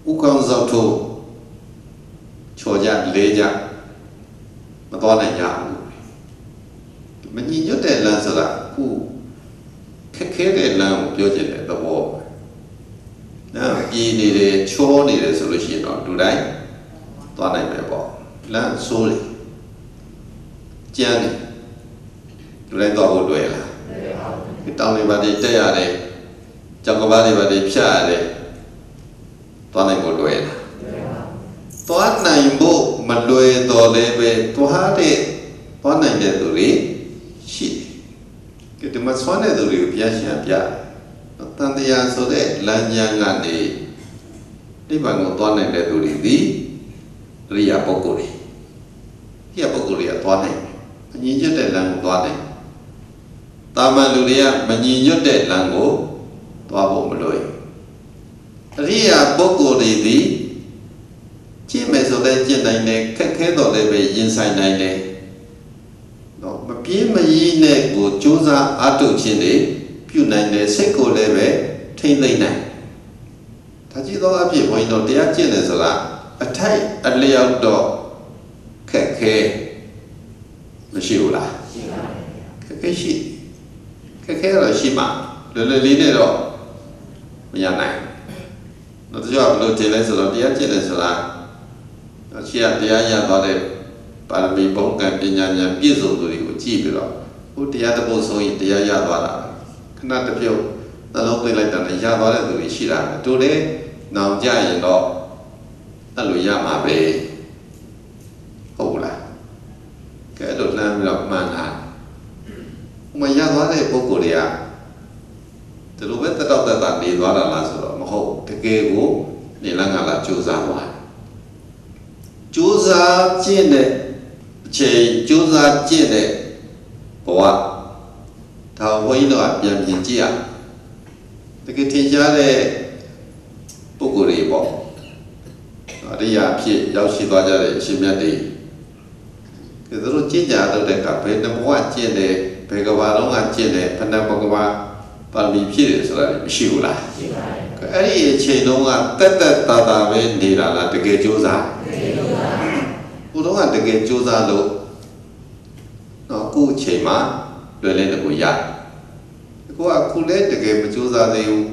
ဥကောင်းစောက်ထိုးချော်ကြလဲကြမသွားနိုင်ကြဘူးမညီညွတ်တဲ့လမ်းဆိုတာခုခက်ခဲတဲ့လမ်းကိုပြောချင်တဲ့သဘောနော်ပြည်နေတယ်ချောနေတယ်ဆိုလို့ရှိရင်တော့လူတိုင်းသွားနိုင်မယ်ပေါ့လမ်းဆိုးတယ်ကြမ်းတယ်လူတိုင်းသွားဖို့လွယ်လားတောင်းတွေပါတွေတက်ရတယ်ကြောက်ကဘာတွေပါတွေဖြတ်ရတယ်သွားနိုင်ဖို့လွယ်လားသွားနိုင်ဖို့မလွယ်တော့လည်းပဲသွားနိုင်တဲ့သူတွေရှိတယ်ဒီမှာဆွမ်းတဲ့သူတွေကိုပြရှင်းပြတန်တရားဆိုတဲ့လမ်းညာကနေနိဗ္ဗာန်ကိုသွားနိုင်တဲ့သူတွေဒီအရိယာပုဂ္ဂိုလ်တွေကသွားနိုင်အညီညွတ်တဲ့လမ်းကိုသွားနိုင်တာမန်လူတွေကမညီညွတ်တဲ့လမ်းကိုသွားဖို့မလွယ်အရိယာပုဂ္ဂိုလ်တွေဒီကျင့်မယ်ဆိုတဲ့ကျင့်နိုင်တယ်ခက်ခဲတော့လည်းပဲရင်ဆိုင်နိုင်တယ်တော့မပြေးမရင်းနဲ့ကိုကြိုးစားအားထုတ်ခြင်းတွေပြုနိုင်တယ်စိတ်ကိုလည်းပဲထိမ့်သိမ့်နိုင်ဒါကြည့်တော့အဖြစ်ဘုန်းကြီးတို့တရားကျင့်တယ်ဆိုတာအထိုက်အလျောက်တော့ခက်ခဲမရှိဘူးလားရှိပါတယ်ခက်ခဲတော့ရှိမှာလွယ်လွယ်လေးနဲ့တော့မရနိုင်တော့တချို့ကဘယ်လိုထင်လဲဆိုတော့တရားကျင့်တယ်ဆိုတာရှေ့ကတရားရသွားတဲ့ပါရမီဘုံကံပညာဉာဏ်ပြည့်စုံသူတွေကိုကြည့်ပြီးတော့ဟိုတရားတစ်ပုဒ်ဆိုရင်တရားရသွားတာခဏတစ်ပြုတ်နှလုံးသွင်းလိုက်တာနဲ့ရသွားတဲ့သူတွေရှိတာတူတယ်နောင်ကြရင်တော့အဲ့လိုရမှာပဲဟုတ်လားကဲလို့လမ်းပြီးတော့မှန်တာမရသွားတဲ့ပုဂ္ဂိုလ်တွေကဒီလိုပဲတက်တာနေသွားတာလားဆိုတော့မဟုတ်တကယ်ကိုနေလန်းကလာကြိုးစားသွားကြိုးစားကျင့်တဲ့အချိန်ကြိုးစားကျင့်တဲ့ဘဝဒါဘုန်းကြီးတို့ကပြန်ပြင်ကြည့်ရတကယ်ထင်ရှားတဲ့ပုဂ္ဂိုလ်တွေပေါ့အရိယာဖြစ်ရောက်ရှိသွားကြတဲ့အရှင်မြတ်တွေသူတို့ကျင့်ကြတော့တဲ့ကဘယ်နှဘဝကျင့်တယ်ဘယ်ကဘာလုံးကကျင့်တယ်ဘယ်နှဘကဘာပါဠိဖြစ်တယ်ဆိုတာမရှိဘူးလားရှိပါတယ်အဲ့ဒီအချိန်တုန်းကတက်တာပဲနေတာလားတကယ်ကြိုးစားဘုရားကတကယ်ကြိုးစားလို့တော့အခုအချိန်မှာလွယ်လင်းတကူရအခုလည်းတကယ်မကြိုးစားသေးဘူး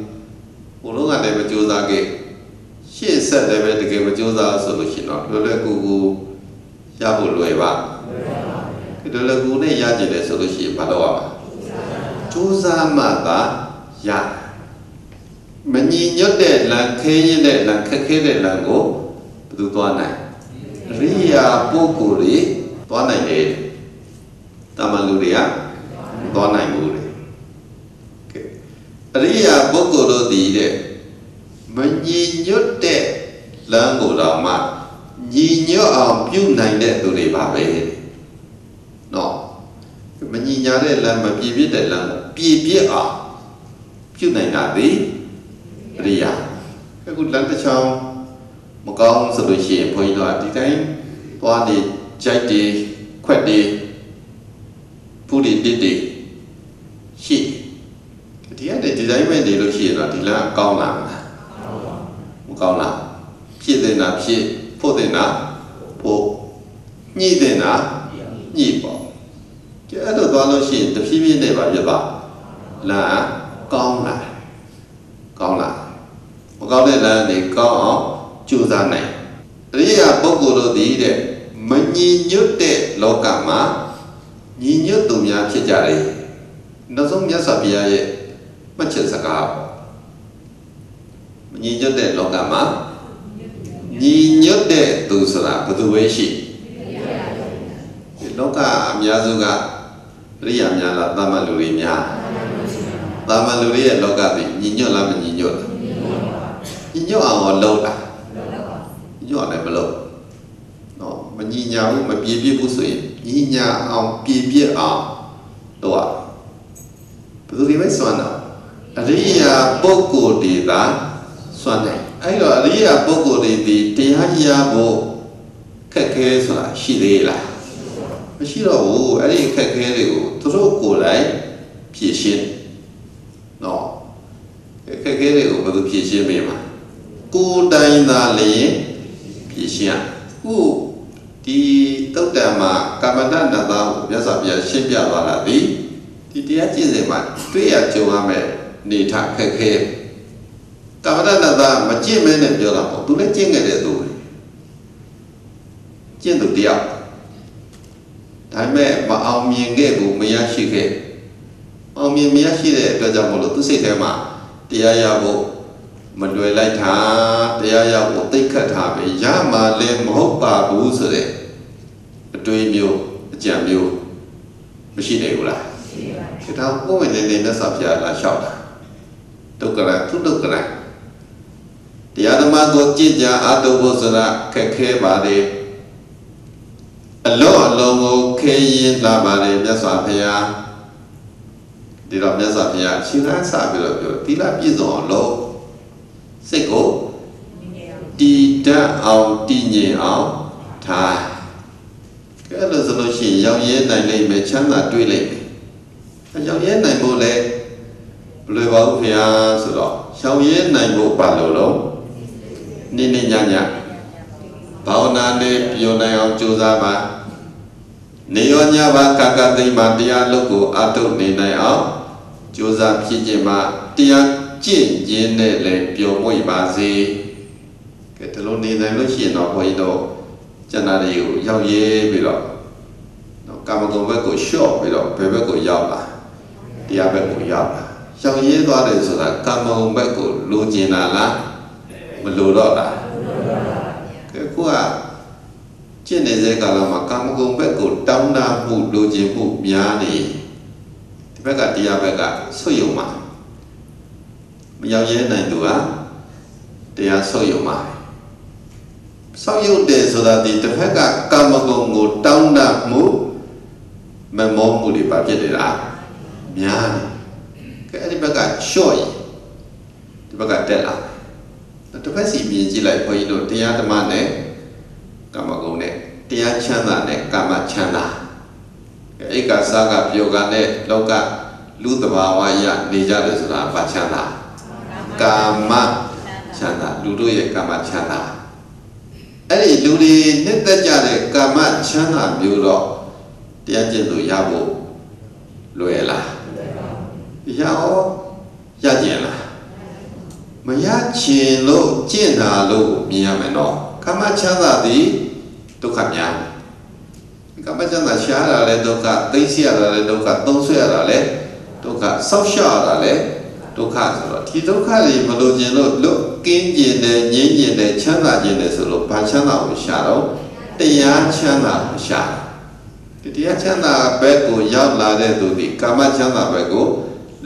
ဘုရားကလည်းမကြိုးစားခဲ့ရှေ့ဆက်လည်းပဲတကယ်မကြိုးစားဆိုလို့ရှိရင်တော့လွယ်ကူကူရဖို့လွယ်ပါ ဒီလိုကူနဲ့ရကြတယ်ဆိုလို့ရှိရင်ဘာလို့ရမှာကြိုးစားမှသာရမညီညွတ်တဲ့လမ်းခဲရင်တဲ့လမ်းခက်ခဲတဲ့လမ်းကိုဘယ်သူသွားနိုင်ရိယာပုဂ္ဂိုလ်တွေသွားနိုင်တယ်တာမန်လူတွေကသွားနိုင်ဘူးလေအရိယာပုဂ္ဂိုလ်တို့ဒီတဲ့မညီညွတ်တဲ့လမ်းကိုတော့မှညီညွတ်အောင်ပြုနိုင်တဲ့သူတွေပါပဲနော်မညီညာတဲ့လမ်းမပြည့်ပြည့်တဲ့လမ်းပြည့်ပြည့်အောင်ပြုနိုင်တာဒီအရိယာအခုလမ်းတစ်ချောင်းမကောင်းဆိုလို့ရှိရင်ဘုန်းကြီးတို့ဒီတိုင်းသွားနေကြိုက်တယ်ခွက်တယ်ဖူးတယ်တစ်တယ်ရှိဒီအဲ့ဒီတိုင်းပဲနေလို့ရှိရင်တော့ဒီလမ်းကောင်းလာမကောင်းလားဖြစ်တဲ့နာဖြစ်ဖို့တဲ့နာဖို့ညှိတဲ့နာညှိပေါ့ကျအဲ့လိုသွားလို့ရှိရင်တဖြည်းဖြည်းနဲ့ပါပြပါလမ်းကောင်းလာမကောင်းတဲ့လမ်းနေကောင်းအောင်ကြိုးစားနိုင်အရိယာပုဂ္ဂိုလ်တို့ဒီတဲ့မညီညွတ်တဲ့လောကမှာညီညွတ်သူများဖြစ်ကြတယ်နောက်ဆုံးမြတ်စွာဘုရားရဲ့မှတ်ချက်စကားမညီညွတ်တဲ့လောကမှာညီညွတ်တဲ့သူဆိုတာဘယ်သူပဲရှိဒီလောကအများစုကရိယာများလားတာမန်လူတွေများတာမန်လူတွေရဲ့လောကသည်ညီညွတ်လားမညီညွတ်လားညီညွတ်အောင်လုပ်တာညီညွတ်တယ်မလုပ်နော်မညီညာဘူးမပြေပြည့်ဘူးဆိုရင်ညီညာအောင်ပြေပြည့်အောင်တော့ဘယ်သူတွေပဲစွမ်းတော့အရိယာပုဂ္ဂိုလ်တွေသာစွမ်းတယ်အဲ့တော့အရိယာပုဂ္ဂိုလ်တွေဒီတရားရဖို့ခက်ခဲဆိုတာရှိသေးလားမရှိတော့ဘူးအဲ့ဒီခက်ခဲတွေကိုသူတို့ကိုယ်တိုင်ဖြေရှင်းနော်ခက်ခဲတွေကိုဘယ်သူဖြေရှင်းပေးမှာကိုယ်တိုင်သာလျင်ဖြေရှင်းခုဒီတုတ်တံမှာကာမတဏ္ဍတာကိုမြတ်စွာဘုရားရှင်းပြသွားတာဒီတရားကျင့်စဉ်မှာတွေ့ရကြုံရမယ်နေထခက်ခဲကာမတဏ္ဍတာမကျင့်မဲနဲ့ပြောတာပေါ့သူလည်းကျင့်ခဲ့တဲ့သူကျင့်သူတယောက်ဒါပေမဲ့မအောင်မြင်ခဲ့ဘူးမရရှိခဲ့အောင်မြင်မရရှိတဲ့အတွက်ကြောင့်မလို့သူစိတ်ထဲမှာတရားရဖို့မလွယ်လိုက်တာတရားရဖို့သိခတ်တာပဲရမှာလည်းမဟုတ်ပါဘူးဆိုတဲ့အတွေးမျိုးအကြံမျိုးမရှိနိုင်ဘူးလားရှိပါဘူးဒါကိုယ်ဝင်နေနဲ့ဆောက်ပြလာလျှောက်တာဒုက္ခရသူဒုက္ခရတရားဓမ္မကိုကြည်ကြအားထုတ်ဖို့ဆိုတာခက်ခဲပါလေအလုံးကိုခဲရင်လာပါလေမြတ်စွာဘုရားဒီတော့မြတ်စွာဘုရားရှင်ကစပြီးတော့ပြောသီလပြည့်စုံအောင်လုပ်စိတ်ကိုတည်တတ်အောင်တည်ငြိမ်အောင်ထားကဲလို့ဆိုလို့ရှိရင်ရောက်ရဲနိုင်လိမ့်မယ်ချမ်းသာတွေ့လိမ့်မယ်ရောက်ရဲနိုင်ဖို့လည်းဘယ်လိုပါဘူးဘုရားဆိုတော့ရောက်ရဲနိုင်ဖို့ပါလို့တော့နေ့နေ့ညညဘာဝနာနဲ့ပြောနိုင်အောင်ကြိုးစားပါနေရောညပါကကသိမ့်မှာတရားလုပ်ကိုအထုတ်နေနိုင်အောင်ကြိုးစားဖြစ်ခြင်းမှာတရားကျင့်ခြင်းနဲ့လည်းပျော်မွေ့ပါစေကဲဒီလိုနေနိုင်လို့ရှိရင်တော့ဘုန်းကြီးတို့ကျန်တာတွေကိုရောက်ရဲပြီးတော့ကာမဂုဏ်ဘက်ကိုလျှော့ပြီးတော့ဘယ်ဘက်ကိုရောက်လာတရားဘက်ကိုရောက်လာရောက်ရဲသွားတယ်ဆိုတာကာမဂုဏ်ဘက်ကိုလိုချင်တာလားမလိုတော့လားကဲခုကကျင့်နေတဲ့ကာလမှာကာမဂုဏ်ဘက်ကိုတောင်းတမှုလိုချင်မှုများနေဒီဘက်ကတရားဘက်ကဆွတ်ယုံမှာမရောက်ရဲနိုင်သူဟာတရားဆွတ်ယုံမှာဆောက်ရုပ်တယ်ဆိုတာဒီတစ်ဖက်ကကာမဂုဏ်ကိုတောင်းတမှုမမောမှုတွေပါဖြစ်နေတာများတယ်ကဲအဲ့ဒီဘက်ကလျှော့ရင်ဒီဘက်ကတက်လာတစ်ဖက်စီမြင်ကြည့်လိုက်ဘုန်းကြီးတို့တရားဓမ္မနဲ့ကာမဂုဏ်နဲ့တရားချမ်းသာနဲ့ကာမချမ်းသာဧကစားကပြောကနဲ့လောကလူတဘာဝရနေကြတယ်ဆိုတာဘာချမ်းသာကာမချမ်းသာလူတို့ရဲ့ကာမချမ်းသာအဲ့ဒီလူတွေနှစ်သက်ကြတဲ့ကာမချမ်းသာမျိုးတော့တရားကျင့်သူရဖို့လွယ်လားရကျင်လားမရချင်လို့ကျင့်တာလို့မြင်ရမယ်နော်ကာမချမ်းသာသည်ဒုက္ခများ ကမ္မချမ်းသာရှားတာလဲဒုက္ခသိသိရတာလဲဒုက္ခသုံးဆွဲရတာလဲဒုက္ခဆောက်ရှောက်ရတာလဲဒုက္ခဆိုတော့ဒီဒုက္ခတွေမလို့ခြင်းလို့လွတ်ကင်းကျင်တယ်ငြိမ်းကျင်တယ်ချမ်းသာခြင်းတယ်ဆိုလို့ဘာချမ်းသာကိုရှာတော့တရားချမ်းသာကိုရှာဒီတရားချမ်းသာဘက်ကိုရောက်လာတဲ့သူဒီကာမချမ်းသာဘက်ကို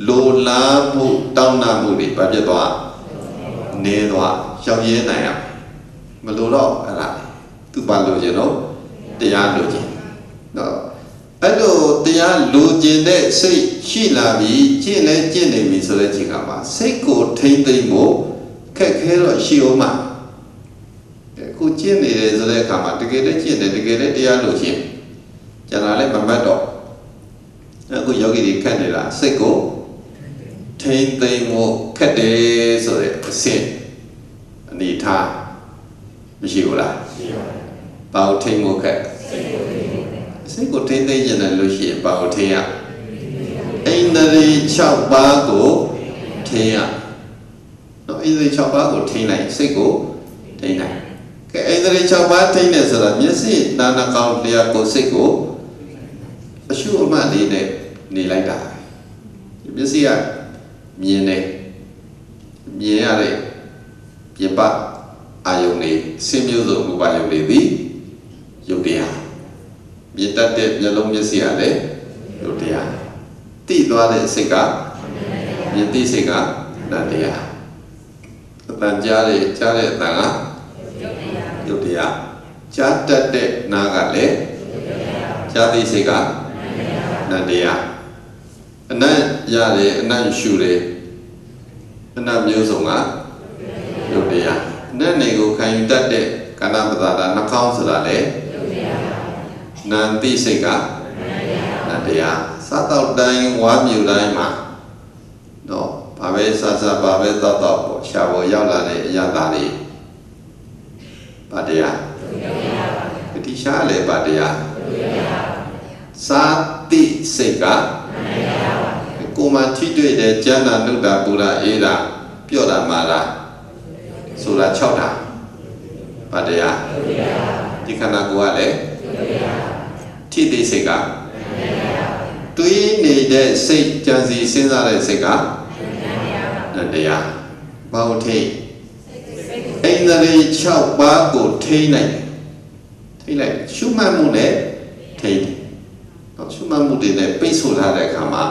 လိုလားမှုတောင်းတမှုတွေဘာဖြစ်သွားနေသွားရောက်ရဲနိုင်ရမလိုတော့အဲ့ဒါသူဘာလိုခြင်းတော့တရားလိုခြင်းနော်အဲ့လိုတရားလိုခြင်းတဲ့စိတ်ရှိလာပြီးကျင့်လဲကျင့်နေပြီဆိုတဲ့ချိန်ကမှာစိတ်ကိုထိမ့်သိမ့်ဖို့ခက်ခဲတော့ရှိအောင်မှာအခုကျင့်နေတယ်ဆိုတဲ့အခါမှာတကယ်တည်းကျင့်တယ်တကယ်တည်းတရားလိုခြင်းကျန်တာလည်းမမှတ်တော့အခုယောဂီတွေခက်နေတာစိတ်ကိုထိမ့်သိမ့်ဖို့ခက်တယ်ဆိုတဲ့အဆင့်အနေထားမရှိဘူးလားရှိပါဘူးဘာကိုထိမ့်ဖို့ခက်စိတ်ကိုထိမ့်သိမ့်ကျင်တယ်လို့ရှိရင်ဘာကိုထိမ့်ရအိန္ဒြေ6ပါးကိုထိမ့်ရနော်အိန္ဒြေ6ပါးကိုထိမ့်လိုက်စိတ်ကိုထိမ့်လိုက်ကဲအိန္ဒြေ6ပါးထိမ့်တယ်ဆိုတာမျက်စိနာနာကောင်းတရားကိုစိတ်ကိုအရှုအမှတ်လေးနဲ့နေလိုက်တာမျက်စိကမြင်တယ်မြင်ရတဲ့ပြပအာယုန်တွေဆင်းမျိုးစုံဥပါယုန်တွေသည်ယုတ်တရားမြင်တတ်တဲ့မျက်လုံးမျက်စိကလည်းယုတ်တရားသိသွားတဲ့စိတ်ကမြင်သိစိတ်ကနတ်တရားအတန်ကြားတဲ့အတန်ကယုတ်တရားကြားတတ်တဲ့နာကလည်းကြားသိစိတ်ကနတ်တရားအနတ်ရတယ်အနတ်ရှုတယ်အနတ်မျိုးစုံကယုတ်တရားနတ်နေကိုခံယူတတ်တဲ့ကာဏပဒါနှာခေါင်းဆိုတာလေနန္တိစိတ်ကနတ်တရားစားတော့တိုင်းဝါမြူတိုင်းမှာတော့ဘာပဲစားဘာပဲတော့ပေါ့ရှားပေါ်ရောက်လာတဲ့အရာသားတွေဗာတရားဒီရှားလေဗာတရားစာတိစိတ်ကကိုမှထိတွေ့တဲ့ကျမ်းသာနုဒ္ဒပူရာအေးတာပြော့တာမာတာဆိုတာ6တာဗာတရားဒီခန္ဓာကိုယ်ကလည်းထိသိစိတ်ကတွေးနေတဲ့စိတ်ကြံစီစဉ်းစားတဲ့စိတ်ကတရားဘာလို့ထိအိန္ဒြေ6ပါးကိုထိလိုက်ရှုမှတ်မှုနဲ့ထိရှုမှတ်မှုတွေနဲ့ပိတ်ဆို့ထားတဲ့အခါမှာ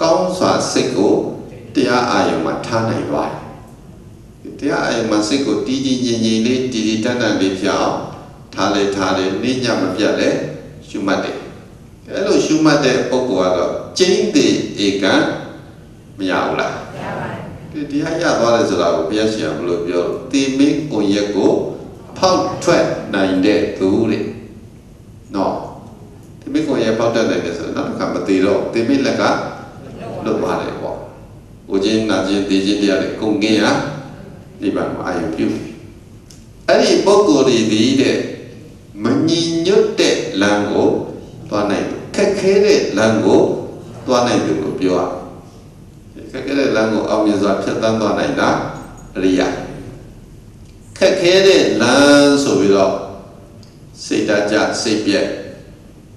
ကောင်းစွာစိတ်ကိုတရားအာရုံမှာထားနိုင်ပါတယ်တရားအာရုံမှာစိတ်ကိုတည်တည်ငြိမ်ငြိမ်လေးတည်တည်တတ်တတ်လေးဖြစ်အောင်ထားလေနေ့ညမပြတ်လဲရှုမှတ်တယ်အဲ့လိုရှုမှတ်တဲ့ပုဂ္ဂိုလ်ကတော့ကျင့်တဲ့ဧကံမရဘူးလားရပါတယ်တရားရသွားတယ်ဆိုတာကိုဘုရားရှင်ကဘယ်လိုပြောတိမိကိုရက်ကိုဖောက်ထွက်နိုင်တဲ့သူတဲ့နော်တိမိကိုရက်ဖောက်ထွက်နိုင်တယ်ဆိုတော့နောက်တစ်ခါမသေးတော့တိမိလက်ကလွတ်သွားတယ်ပေါ့ကိုချင်းနာချင်းသိချင်းတရားတွေကုန်ကင်းရဒီဘက်မှာအာယုပြုအဲ့ဒီပုဂ္ဂိုလ်တွေဒီတဲ့မညီညွတ်တဲ့လမ်းကိုသွားနိုင်တယ်ခက်ခဲတဲ့လမ်းကိုသွားနိုင်တယ်လို့ပြောရခက်ခဲတဲ့လမ်းကိုအောင်မြင်စွာဖြတ်သန်းသွားနိုင်တာအရိယာခက်ခဲတဲ့လမ်းဆိုပြီးတော့စိတ်တကြစိတ်ပြက်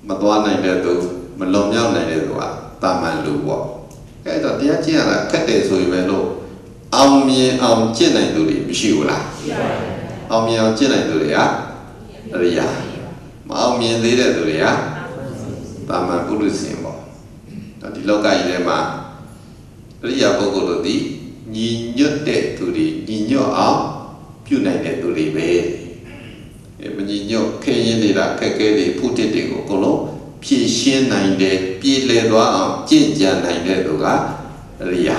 မသွားနိုင်တဲ့သူမလွန်မြောက်နိုင်တဲ့သူကတာမန်လူပေါ့အဲ့တော့တရားကျင့်ရတာခက်တယ်ဆိုရင်ပဲလို့အောင်မြင်အောင်ကျင့်နိုင်သူတွေမရှိဘူးလားရှိပါတယ်အောင်မြင်အောင်ကျင့်နိုင်သူတွေကအရိယာမအောင်မြင်သေးတဲ့သူတွေကတာမန်ပုရုษင်ပေါ့ဒီလောကကြီးထဲမှာအရိယာပုဂ္ဂိုလ်တို့သည်ညီညွတ်တဲ့သူတွေညီညွတ်အောင်ပြုနိုင်တဲ့သူတွေပဲမညီညွတ်ခဲရင်းနေတာခက်ခဲတွေဖုတစ်တွေကိုအကုန်လုံးဖြည့်ရှင်းနိုင်တယ်ပြည်လည်သွားအောင်ကြင်ကြံနိုင်တဲ့သူကအရိယာ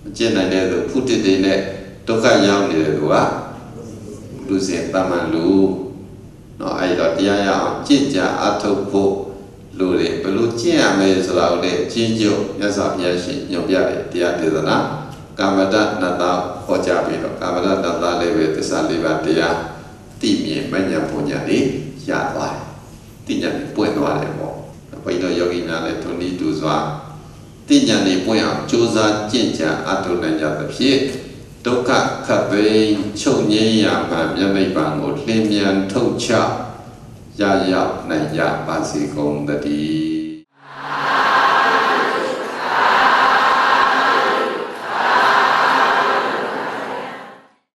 မကျင့်နိုင်တဲ့သူဖုတစ်တွေနဲ့ဒုက္ခရောက်နေတဲ့သူကလူစဉ်တာမန်လူနော်အဲ့တော့တရားရအောင်ကြင်ကြံအထုတ်ဖို့လူတွေဘယ်လိုကျင့်ရမလဲဆိုတာကိုလည်းကျင့်ကြုံမြတ်စွာဘုရားရှင်ညွှန်ပြတယ်တရားဒေသနာကာမတနတ္တဟောကြားပြီးတော့ကာမတနတ္တလည်းပဲသစ္စာလေးပါးတရားသိမြင်မဉ္ဇဉ်ပုံညာလေးရသွားတယ်သိဉာဏ်ပွင့်သွားတယ်ပေါ့ဘုန်းကြီးတို့ယောဂီများလည်းဒုနိတူစွာသိဉာဏ်လေးပွင့်အောင်ကြိုးစားကျင့်ကြံအထောက်နိုင်ကြသဖြင့်ဒုက္ခခတ်သိမ်းချုပ်ငြိမ်းရာမှမြတ်နိဗ္ဗာန်ကိုလင်းမြန်ထုတ်ချ ရရနိုင်ရပါစေကုန်သတည်း